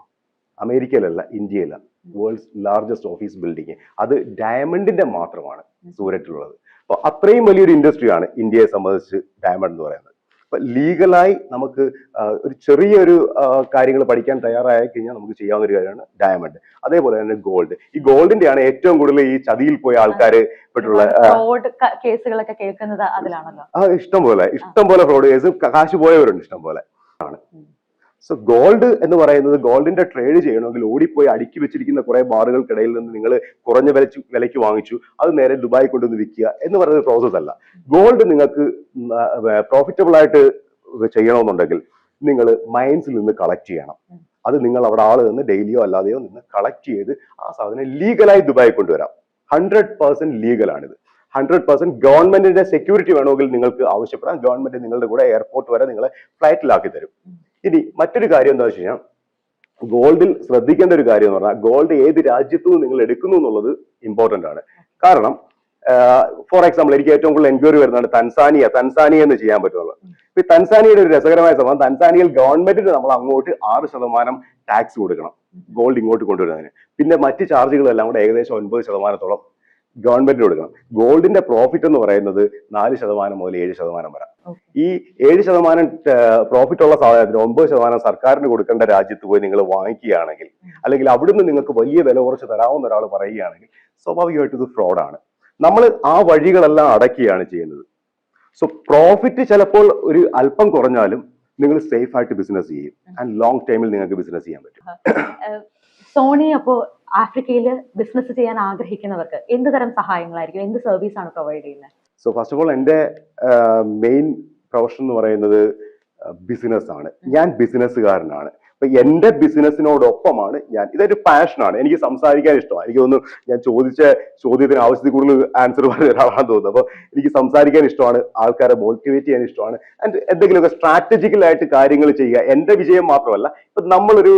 അമേരിക്കയിലല്ല, ഇന്ത്യയിലാണ് വേൾഡ്സ് ലാർജസ്റ്റ് ഓഫീസ് ബിൽഡിംഗ്. അത് ഡയമണ്ടിന്റെ മാത്രമാണ് സൂരറ്റിലുള്ളത്. അപ്പൊ അത്രയും വലിയൊരു ഇൻഡസ്ട്രിയാണ് ഇന്ത്യയെ സംബന്ധിച്ച് ഡയമണ്ട് എന്ന് പറയുന്നത്. അപ്പൊ ലീഗലായി നമുക്ക് ഒരു ചെറിയൊരു കാര്യങ്ങൾ പഠിക്കാൻ തയ്യാറായി കഴിഞ്ഞാൽ നമുക്ക് ചെയ്യാവുന്ന ഒരു കാര്യമാണ് ഡയമണ്ട്. അതേപോലെ തന്നെ ഗോൾഡ്. ഈ ഗോൾഡിന്റെയാണ് ഏറ്റവും കൂടുതൽ ഈ ചതിയിൽ പോയ ആൾക്കാർ പെട്ടുള്ള കേസുകളൊക്കെ കേൾക്കുന്നത് അതിലാണല്ലോ. ഇഷ്ടം പോലെ ഫ്രോഡ് കേസ്, കാശ് പോയവരുണ്ട് ഇഷ്ടം പോലെ ആണ്. സോ ഗോൾഡ് എന്ന് പറയുന്നത്, ഗോൾഡിന്റെ ട്രേഡ് ചെയ്യണമെങ്കിൽ ഓടിപ്പോയി അടുക്കി വെച്ചിരിക്കുന്ന കുറെ ബാറുകൾക്കിടയിൽ നിന്ന് നിങ്ങൾ കുറഞ്ഞ വിലയ്ക്ക് വാങ്ങിച്ചു അത് നേരെ ദുബായി കൊണ്ടുവന്ന് വിൽക്കുക എന്ന് പറയുന്ന പ്രോസസ് അല്ല. ഗോൾഡ് നിങ്ങൾക്ക് പ്രോഫിറ്റബിൾ ആയിട്ട് ചെയ്യണമെന്നുണ്ടെങ്കിൽ നിങ്ങൾ മൈൻസിൽ നിന്ന് കളക്ട് ചെയ്യണം. അത് നിങ്ങൾ അവിടെ ആള് നിന്ന് ഡെയിലിയോ അല്ലാതെയോ നിന്ന് കളക്ട് ചെയ്ത് ആ സാധനം ലീഗലായി ദുബായി കൊണ്ടുവരാം. 100% ലീഗലാണിത്. 100% ഗവൺമെന്റിന്റെ സെക്യൂരിറ്റി വേണമെങ്കിൽ നിങ്ങൾക്ക് ആവശ്യപ്പെടാം. ഗവൺമെന്റ് നിങ്ങളുടെ കൂടെ എയർപോർട്ട് വരെ നിങ്ങളെ ഫ്ലൈറ്റിലാക്കി തരും. ഇനി മറ്റൊരു കാര്യം എന്താ വെച്ച് കഴിഞ്ഞാൽ, ഗോൾഡിൽ ശ്രദ്ധിക്കേണ്ട ഒരു കാര്യം എന്ന് പറഞ്ഞാൽ, ഗോൾഡ് ഏത് രാജ്യത്തു നിന്ന് നിങ്ങൾ എടുക്കുന്നു എന്നുള്ളത് ഇമ്പോർട്ടന്റ് ആണ്. കാരണം ഫോർ എക്സാമ്പിൾ എനിക്ക് ഏറ്റവും കൂടുതൽ എൻക്വയറി വരുന്നതാണ് തൻസാനിയ എന്ന് ചെയ്യാൻ പറ്റുള്ളൂ. ഇപ്പൊ തൻസാനിയയുടെ ഒരു രസകരമായ സംഭവം, തൻസാനിയയിൽ ഗവൺമെന്റിന് നമ്മൾ അങ്ങോട്ട് 6% ടാക്സ് കൊടുക്കണം ഗോൾഡ് ഇങ്ങോട്ട് കൊണ്ടുവരുന്നതിന്. പിന്നെ മറ്റ് ചാർജുകളെല്ലാം കൂടെ ഏകദേശം 9% ഗവൺമെന്റിന് കൊടുക്കണം. ഗോൾഡിന്റെ പ്രോഫിറ്റ് എന്ന് പറയുന്നത് 4% മുതൽ 7% വരെ. ഈ 7% പ്രോഫിറ്റ് ഉള്ള സാധനത്തിന് 9% സർക്കാരിന് കൊടുക്കേണ്ട രാജ്യത്ത് പോയി നിങ്ങൾ വാങ്ങിക്കുകയാണെങ്കിൽ, അല്ലെങ്കിൽ അവിടുന്ന് നിങ്ങൾക്ക് വലിയ വില കുറച്ച് തരാവുന്ന ഒരാൾ പറയുകയാണെങ്കിൽ, സ്വാഭാവികമായിട്ട് ഇത് ഫ്രോഡാണ്. നമ്മൾ ആ വഴികളെല്ലാം അടക്കുകയാണ് ചെയ്യുന്നത്. സോ പ്രോഫിറ്റ് ചിലപ്പോൾ ഒരു അല്പം കുറഞ്ഞാലും നിങ്ങൾ സേഫ് ആയിട്ട് ബിസിനസ് ചെയ്യും. ആൻഡ് ലോങ് ടൈമിൽ നിങ്ങൾക്ക് ബിസിനസ് ചെയ്യാൻ പറ്റും. സോണി അപ്പോ ആഫ്രിക്കയിൽ ബിസിനസ് ചെയ്യാൻ ആഗ്രഹിക്കുന്നവർക്ക് എന്ത് തരം സഹായങ്ങളായിരിക്കും, എന്ത് സർവീസ് ആണ് പ്രൊവൈഡ് ചെയ്യുന്നത്? സോ ഫസ്റ്റ് ഓഫ് ഓൾ എൻ്റെ മെയിൻ പ്രൊഫഷൻ എന്ന് പറയുന്നത് ബിസിനസ് ആണ്. ഞാൻ ബിസിനസ്സുകാരനാണ്. അപ്പൊ എന്റെ ബിസിനസ്സിനോടൊപ്പമാണ് ഇതൊരു പാഷനാണ്. എനിക്ക് സംസാരിക്കാൻ ഇഷ്ടമാണ്. എനിക്ക് തോന്നുന്നു ഞാൻ ചോദിച്ച ചോദ്യത്തിന് ആവശ്യത്തിൽ കൂടുതൽ ആൻസർ പറഞ്ഞ ഒരാളാണെന്ന് തോന്നുന്നു. അപ്പൊ എനിക്ക് സംസാരിക്കാൻ ഇഷ്ടമാണ്, ആൾക്കാരെ മോട്ടിവേറ്റ് ചെയ്യാൻ ഇഷ്ടമാണ്. ആൻഡ് എന്തെങ്കിലുമൊക്കെ സ്ട്രാറ്റജിക്കലായിട്ട് കാര്യങ്ങൾ ചെയ്യുക. എന്റെ വിജയം മാത്രമല്ല, ഇപ്പൊ നമ്മളൊരു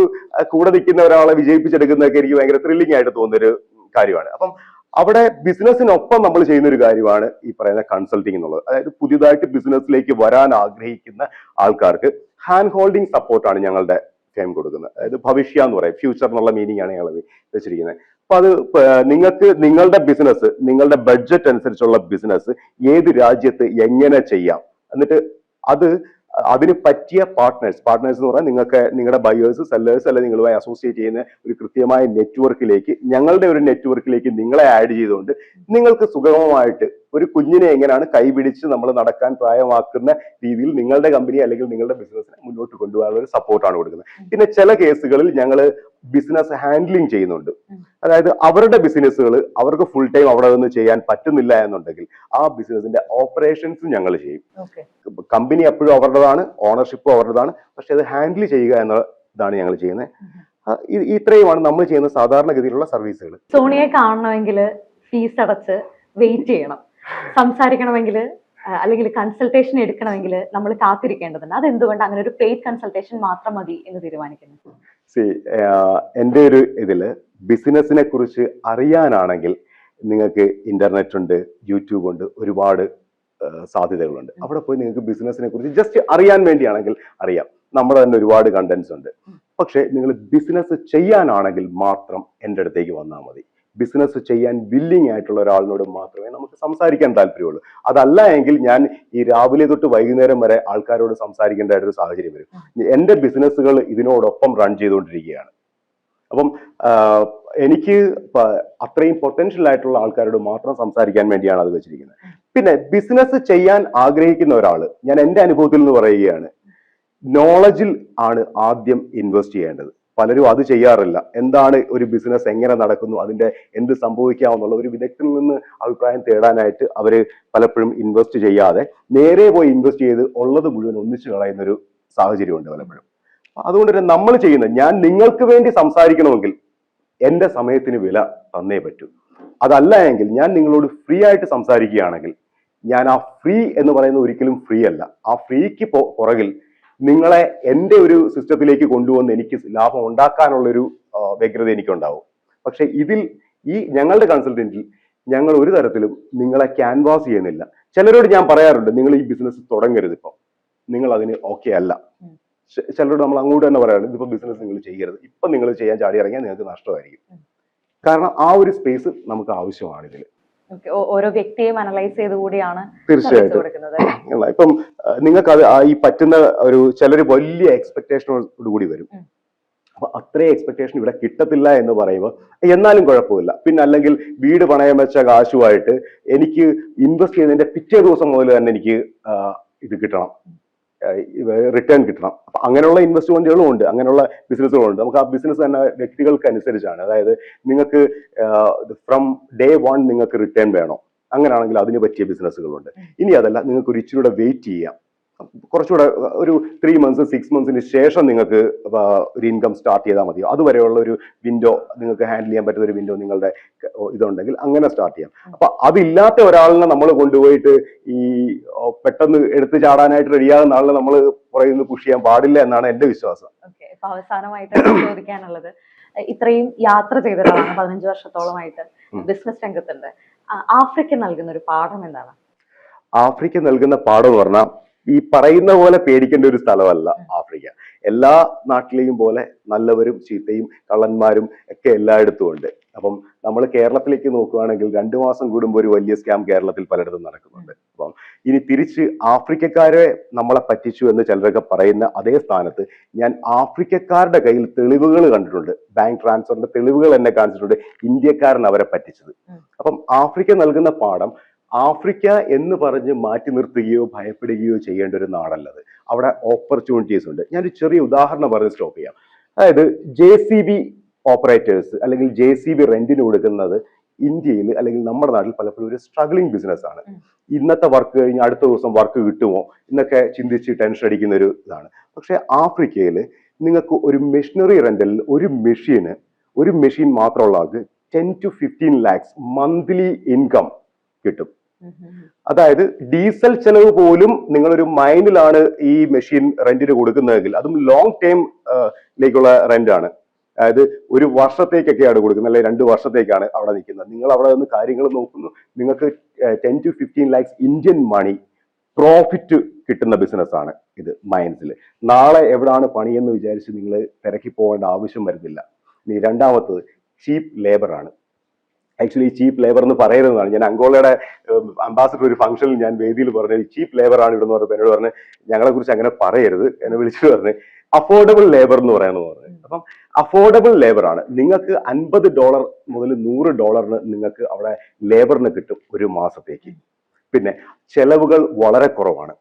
കൂടെ നിൽക്കുന്ന ഒരാളെ വിജയിപ്പിച്ചെടുക്കുന്നതൊക്കെ എനിക്ക് ഭയങ്കര ത്രില്ലിംഗ് ആയിട്ട് തോന്നുന്നൊരു കാര്യമാണ്. അപ്പം അവിടെ ബിസിനസ്സിനൊപ്പം നമ്മൾ ചെയ്യുന്ന ഒരു കാര്യമാണ് ഈ പറയുന്ന കൺസൾട്ടിങ് എന്നുള്ളത്. അതായത് പുതിയതായിട്ട് ബിസിനസ്സിലേക്ക് വരാൻ ആഗ്രഹിക്കുന്ന ആൾക്കാർക്ക് ഹാൻഡ് ഹോൾഡിംഗ് സപ്പോർട്ടാണ് ഞങ്ങളുടെ ഫേം കൊടുക്കുന്നത്. അതായത് ഭവിഷ്യ എന്ന് പറയും, ഫ്യൂച്ചർ എന്നുള്ള മീനിങ് ആണ് ഞങ്ങൾ വെച്ചിരിക്കുന്നത്. അപ്പൊ അത് നിങ്ങൾക്ക് നിങ്ങളുടെ ബിസിനസ്, നിങ്ങളുടെ ബഡ്ജറ്റ് അനുസരിച്ചുള്ള ബിസിനസ് ഏത് രാജ്യത്ത് എങ്ങനെ ചെയ്യാം, എന്നിട്ട് അതിന് പറ്റിയ പാർട്ട്നേഴ്സ് എന്ന് പറഞ്ഞാൽ നിങ്ങൾക്ക് നിങ്ങളുടെ ബയേഴ്സ്, സെല്ലേഴ്സ് അല്ലെങ്കിൽ നിങ്ങളുമായി അസോസിയേറ്റ് ചെയ്യുന്ന ഒരു കൃത്യമായ നെറ്റ്വർക്കിലേക്ക്, ഞങ്ങളുടെ ഒരു നെറ്റ്വർക്കിലേക്ക് നിങ്ങളെ ആഡ് ചെയ്തുകൊണ്ട് നിങ്ങൾക്ക് സുഗമമായിട്ട് ഒരു കുഞ്ഞിനെ എങ്ങനെയാണ് കൈപിടിച്ച് നമ്മൾ നടക്കാൻ പ്രായമാക്കുന്ന രീതിയിൽ നിങ്ങളുടെ കമ്പനി അല്ലെങ്കിൽ നിങ്ങളുടെ ബിസിനസ്സിനെ മുന്നോട്ട് കൊണ്ടുപോകാനുള്ള ഒരു സപ്പോർട്ടാണ് കൊടുക്കുന്നത്. പിന്നെ ചില കേസുകളിൽ ഞങ്ങൾ ബിസിനസ് ഹാൻഡ്ലിങ് ചെയ്യുന്നുണ്ട്. അതായത് അവരുടെ ബിസിനസ്സുകൾ അവർക്ക് ഫുൾ ടൈം അവിടെ നിന്ന് ചെയ്യാൻ പറ്റുന്നില്ല എന്നുണ്ടെങ്കിൽ ആ ബിസിനസിന്റെ ഓപ്പറേഷൻസ് ഞങ്ങൾ ചെയ്യും. കമ്പനി എപ്പോഴും അവരുടേതാണ്, ഓണർഷിപ്പും അവരുടേതാണ്, പക്ഷെ അത് ഹാൻഡിൽ ചെയ്യുക എന്നതാണ് ഞങ്ങൾ ചെയ്യുന്നത്. ഇത്രയുമാണ് നമ്മൾ ചെയ്യുന്ന സാധാരണഗതിയിലുള്ള സർവീസുകൾ. സോണിയെ കാണണമെങ്കിൽ ഫീസ് അടച്ച് വെയിറ്റ് ചെയ്യണം, സംസാരിക്കണമെങ്കിൽ അല്ലെങ്കിൽ കൺസൾട്ടേഷൻ എടുക്കണമെങ്കിൽ നമ്മൾ കാത്തിരിക്കേണ്ടതുണ്ട്. അതെന്തുകൊണ്ട് അങ്ങനെ ഒരു പെയ്ഡ് കൺസൾട്ടേഷൻ മാത്രം മതി എന്ന് തീരുമാനിക്കുന്നു? എൻ്റെ ഒരു ഇതില് ബിസിനസിനെ കുറിച്ച് അറിയാനാണെങ്കിൽ നിങ്ങൾക്ക് ഇന്റർനെറ്റ് ഉണ്ട്, യൂട്യൂബ് ഉണ്ട്, ഒരുപാട് സാധ്യതകളുണ്ട്. അവിടെ പോയി നിങ്ങൾക്ക് ബിസിനസിനെ കുറിച്ച് ജസ്റ്റ് അറിയാൻ വേണ്ടിയാണെങ്കിൽ അറിയാം. നമ്മുടെ തന്നെ ഒരുപാട് കണ്ടന്റ്സ് ഉണ്ട്. പക്ഷെ നിങ്ങൾ ബിസിനസ് ചെയ്യാനാണെങ്കിൽ മാത്രം എൻ്റെ അടുത്തേക്ക് വന്നാൽ മതി. ബിസിനസ് ചെയ്യാൻ വില്ലിങ് ആയിട്ടുള്ള ഒരാളിനോട് മാത്രമേ നമുക്ക് സംസാരിക്കാൻ താല്പര്യമുള്ളൂ. അതല്ല എങ്കിൽ ഞാൻ ഈ രാവിലെ തൊട്ട് വൈകുന്നേരം വരെ ആൾക്കാരോട് സംസാരിക്കേണ്ടതായിട്ടൊരു സാഹചര്യം വരും. എൻ്റെ ബിസിനസ്സുകൾ ഇതിനോടൊപ്പം റൺ ചെയ്തുകൊണ്ടിരിക്കുകയാണ്. അപ്പം എനിക്ക് അത്രയും പൊട്ടൻഷ്യൽ ആയിട്ടുള്ള ആൾക്കാരോട് മാത്രം സംസാരിക്കാൻ വേണ്ടിയാണ് അത് വെച്ചിരിക്കുന്നത്. പിന്നെ ബിസിനസ് ചെയ്യാൻ ആഗ്രഹിക്കുന്ന ഒരാള്, ഞാൻ എൻ്റെ അനുഭവത്തിൽ നിന്ന് പറയുകയാണ്, നോളജിൽ ആണ് ആദ്യം ഇൻവെസ്റ്റ് ചെയ്യേണ്ടത്. പലരും അത് ചെയ്യാറില്ല. എന്താണ് ഒരു ബിസിനസ്, എങ്ങനെ നടക്കുന്നു, അതിന്റെ എന്ത് സംഭവിക്കാമെന്നുള്ള ഒരു വിദഗ്ധനിൽ നിന്ന് അഭിപ്രായം തേടാനായിട്ട് അവര് പലപ്പോഴും ഇൻവെസ്റ്റ് ചെയ്യാതെ നേരെ പോയി ഇൻവെസ്റ്റ് ചെയ്ത് ഉള്ളത് മുഴുവൻ ഒന്നിച്ചു കളയുന്നൊരു സാഹചര്യമുണ്ട് പലപ്പോഴും. അതുകൊണ്ട് തന്നെ നമ്മൾ ചെയ്യുന്നത്, ഞാൻ നിങ്ങൾക്ക് വേണ്ടി സംസാരിക്കണമെങ്കിൽ എന്റെ സമയത്തിന് വില തന്നേ പറ്റൂ. അതല്ല എങ്കിൽ ഞാൻ നിങ്ങളോട് ഫ്രീ ആയിട്ട് സംസാരിക്കുകയാണെങ്കിൽ ഞാൻ ആ ഫ്രീ എന്ന് പറയുന്നത് ഒരിക്കലും ഫ്രീ അല്ല. ആ ഫ്രീക്ക് പുറകിൽ നിങ്ങളെ എൻ്റെ ഒരു സിസ്റ്റത്തിലേക്ക് കൊണ്ടുവന്ന് എനിക്ക് ലാഭം ഉണ്ടാക്കാനുള്ളൊരു വ്യഗ്രത എനിക്കുണ്ടാവും. പക്ഷെ ഇതിൽ ഈ ഞങ്ങളുടെ കൺസൾട്ടൻറ്റിൽ ഞങ്ങൾ ഒരു തരത്തിലും നിങ്ങളെ ക്യാൻവാസ് ചെയ്യുന്നില്ല. ചിലരോട് ഞാൻ പറയാറുണ്ട്, നിങ്ങൾ ഈ ബിസിനസ് തുടങ്ങരുത്, ഇപ്പം നിങ്ങൾ അതിന് ഓക്കെ അല്ല. ചിലരോട് നമ്മൾ അങ്ങോട്ട് തന്നെ പറയാറുണ്ട്, ഇതിപ്പോ ബിസിനസ് നിങ്ങൾ ചെയ്യരുത്, ഇപ്പം നിങ്ങൾ ചെയ്യാൻ ചാടി ഇറങ്ങിയാൽ നിങ്ങൾക്ക് നഷ്ടമായിരിക്കും. കാരണം ആ ഒരു സ്പേസ് നമുക്ക് ആവശ്യമാണ് ഇതിൽ. ഓരോ വ്യക്തിയെയും അനലൈസ് ചെയ്ത് കൂടിയാണ് തീർച്ചയായിട്ടും. ഇപ്പം നിങ്ങൾക്ക് അത് ഈ പറ്റുന്ന ഒരു ചിലര് വലിയ എക്സ്പെക്ടേഷനോട് കൂടി വരും. അപ്പൊ അത്രയും എക്സ്പെക്ടേഷൻ ഇവിടെ കിട്ടത്തില്ല എന്ന് പറയുമ്പോൾ എന്നാലും കുഴപ്പമില്ല. പിന്നെ അല്ലെങ്കിൽ വീട് പണയം വെച്ച കാശുമായിട്ട് എനിക്ക് ഇൻവെസ്റ്റ് ചെയ്യുന്നതിന്റെ പിറ്റേ ദിവസം മുതൽ തന്നെ എനിക്ക് ഇത് കിട്ടണം, റിട്ടേൺ കിട്ടണം. അപ്പൊ അങ്ങനെയുള്ള ഇൻവെസ്റ്റ്മെന്റുകളും ഉണ്ട്, അങ്ങനെയുള്ള ബിസിനസ്സുകളും ഉണ്ട്. നമുക്ക് ആ ബിസിനസ് തന്നെ വ്യക്തികൾക്ക് അനുസരിച്ചാണ്. അതായത് നിങ്ങൾക്ക് ഫ്രം ഡേ 1 നിങ്ങൾക്ക് റിട്ടേൺ വേണോ, അങ്ങനെയാണെങ്കിൽ അതിന് പറ്റിയ ബിസിനസ്സുകളുണ്ട്. ഇനി അതല്ല, നിങ്ങൾക്ക് ഒരു ഇച്ചിരി കൂടെ വെയിറ്റ് ചെയ്യാം, കുറച്ചുകൂടെ ഒരു 3 months 6 months ശേഷം നിങ്ങൾക്ക് ഒരു ഇൻകം സ്റ്റാർട്ട് ചെയ്താൽ മതിയോ, അതുവരെയുള്ള ഒരു വിൻഡോ നിങ്ങൾക്ക് ഹാൻഡിൽ ചെയ്യാൻ പറ്റുന്ന ഒരു വിൻഡോ നിങ്ങളുടെ ഇതുണ്ടെങ്കിൽ അങ്ങനെ സ്റ്റാർട്ട് ചെയ്യാം. അപ്പൊ അതില്ലാത്ത ഒരാളിനെ നമ്മൾ കൊണ്ടുപോയിട്ട് ഈ പെട്ടെന്ന് എടുത്തു ചാടാനായിട്ട് റെഡിയാകുന്ന ആളിനെ നമ്മൾ പുറകിൽ പുഷ് ചെയ്യാൻ പാടില്ല എന്നാണ് എന്റെ വിശ്വാസം. അവസാനമായിട്ട് ചോദിക്കാനുള്ളത്, ഇത്രയും യാത്ര ചെയ്ത ഒരാളാണ്, 15 വർഷത്തോളമായിട്ട് ബിസിനസ് രംഗത്തുണ്ട്. ആഫ്രിക്ക നൽകുന്ന ഒരു പാഠം എന്താണ്? ആഫ്രിക്ക നൽകുന്ന പാഠം എന്ന് പറഞ്ഞാൽ ഈ പറയുന്ന പോലെ പേടിക്കേണ്ട ഒരു സ്ഥലമല്ല ആഫ്രിക്ക. എല്ലാ നാട്ടിലെയും പോലെ നല്ലവരും ചീത്തയും കള്ളന്മാരും ഒക്കെ എല്ലായിടത്തും ഉണ്ട്. അപ്പം നമ്മൾ കേരളത്തിലേക്ക് നോക്കുകയാണെങ്കിൽ 2 മാസം കൂടുമ്പോൾ ഒരു വലിയ സ്കാം കേരളത്തിൽ പലയിടത്തും നടക്കുന്നുണ്ട്. അപ്പം ഇനി തിരിച്ച് ആഫ്രിക്കക്കാരെ നമ്മളെ പറ്റിച്ചു എന്ന് ചിലരൊക്കെ പറയുന്ന അതേ സ്ഥാനത്ത് ഞാൻ ആഫ്രിക്കക്കാരുടെ കയ്യിൽ തെളിവുകൾ കണ്ടിട്ടുണ്ട്, ബാങ്ക് ട്രാൻസ്ഫറിന്റെ തെളിവുകൾ എന്നെ കാണിച്ചിട്ടുണ്ട് ഇന്ത്യക്കാരൻ അവരെ പറ്റിച്ചത്. അപ്പം ആഫ്രിക്ക നൽകുന്ന പാഠം, ആഫ്രിക്ക എന്ന് പറഞ്ഞ് മാറ്റി നിർത്തുകയോ ഭയപ്പെടുകയോ ചെയ്യേണ്ട ഒരു നാടല്ലത്. അവിടെ ഓപ്പർച്യൂണിറ്റീസ് ഉണ്ട്. ഞാനൊരു ചെറിയ ഉദാഹരണം പറഞ്ഞ് സ്റ്റോപ്പ് ചെയ്യാം. അതായത് JCB ഓപ്പറേറ്റേഴ്സ് അല്ലെങ്കിൽ JCB റെന്റിന് കൊടുക്കുന്നത് ഇന്ത്യയിൽ അല്ലെങ്കിൽ നമ്മുടെ നാട്ടിൽ പലപ്പോഴും ഒരു സ്ട്രഗ്ലിംഗ് ബിസിനസ് ആണ്. ഇന്നത്തെ വർക്ക് കഴിഞ്ഞ് അടുത്ത ദിവസം വർക്ക് കിട്ടുമോ എന്നൊക്കെ ചിന്തിച്ച് ടെൻഷൻ അടിക്കുന്ന ഒരു ഇതാണ്. പക്ഷെ ആഫ്രിക്കയിൽ നിങ്ങൾക്ക് ഒരു മെഷീനറി റെന്റലിൽ ഒരു മെഷീൻ മാത്രമുള്ള ആൾക്ക് 10 to 15 lakhs മന്ത്ലി ഇൻകം കിട്ടും. അതായത് ഡീസൽ ചെലവ് പോലും നിങ്ങളൊരു മൈനിലാണ് ഈ മെഷീൻ റെന്റിന് കൊടുക്കുന്നതെങ്കിൽ, അതും ലോങ് ടൈമിലേക്കുള്ള റെന്റ് ആണ്. അതായത് ഒരു വർഷത്തേക്കൊക്കെയാണ് കൊടുക്കുന്നത്, അല്ലെങ്കിൽ 2 വർഷത്തേക്കാണ് അവിടെ നിൽക്കുന്നത്. നിങ്ങൾ അവിടെ നിന്ന് കാര്യങ്ങൾ നോക്കുന്നു, നിങ്ങൾക്ക് 10 to 15 lakhs Indian money profit കിട്ടുന്ന ബിസിനസ് ആണ് ഇത് മൈൻസിൽ. നാളെ എവിടാണ് പണിയെന്ന് വിചാരിച്ച് നിങ്ങൾ തിരക്കി പോകേണ്ട ആവശ്യം വരുന്നില്ല. ഇനി രണ്ടാമത്തത് ചീപ്പ് ലേബർ ആണ്. ആക്ച്വലി ചീപ്പ് ലേബർ എന്ന് പറയുന്നതാണ്. ഞാൻ അങ്കോളയുടെ അംബാസിഡർ ഒരു ഫംഗ്ഷനിൽ ഞാൻ വേദിയിൽ പറഞ്ഞു, ചീപ്പ് ലേബർ ആണ് ഇവിടെ എന്ന് പറഞ്ഞപ്പോൾ എന്നോട് പറഞ്ഞ് ഞങ്ങളെ കുറിച്ച് അങ്ങനെ പറയരുത്, എന്നെ വിളിച്ചു പറഞ്ഞ് അഫോർഡബിൾ ലേബർ എന്ന് പറയാമെന്ന് പറഞ്ഞു. അപ്പം അഫോർഡബിൾ ലേബർ ആണ്. നിങ്ങൾക്ക് $50 മുതൽ $100 നിങ്ങൾക്ക് അവിടെ ലേബറിന് കിട്ടും ഒരു മാസത്തേക്ക്. പിന്നെ ചെലവുകൾ വളരെ കുറവാണ്,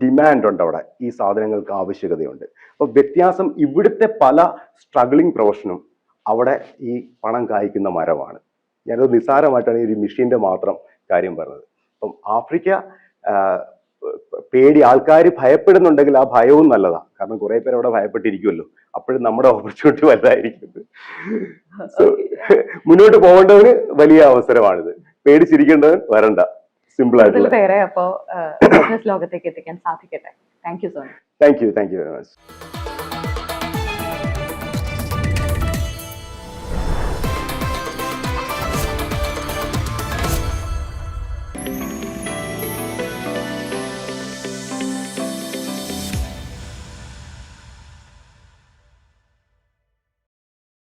ഡിമാൻഡ് ഉണ്ട് അവിടെ, ഈ സാധനങ്ങൾക്ക് ആവശ്യകതയുണ്ട്. അപ്പൊ വ്യത്യാസം ഇവിടുത്തെ പല സ്ട്രഗ്ലിംഗ് പ്രൊഫഷനും അവിടെ ഈ പണം കായ്ക്കുന്ന മരമാണ്. ഞാനത് നിസ്സാരമായിട്ടാണ് ഈ ഒരു മെഷീന്റെ മാത്രം കാര്യം പറഞ്ഞത്. അപ്പം ആഫ്രിക്ക പേടി, ആൾക്കാർ ഭയപ്പെടുന്നുണ്ടെങ്കിൽ ആ ഭയവും നല്ലതാണ്. കാരണം കുറെ പേര് അവിടെ ഭയപ്പെട്ടിരിക്കുമല്ലോ, അപ്പോഴും നമ്മുടെ ഓപ്പർച്യൂണിറ്റി വലുതായിരിക്കും. മുന്നോട്ട് പോകേണ്ടവന് വലിയ അവസരമാണിത്, പേടിച്ചിരിക്കേണ്ടവൻ വരണ്ട. സിമ്പിൾ ആയിട്ടുള്ള പേരെ അപ്പോ ബിസിനസ് ലോകത്തേക്ക് എത്തിക്കാൻ സാധിക്കട്ടെ. Thank you so much. Thank you very much.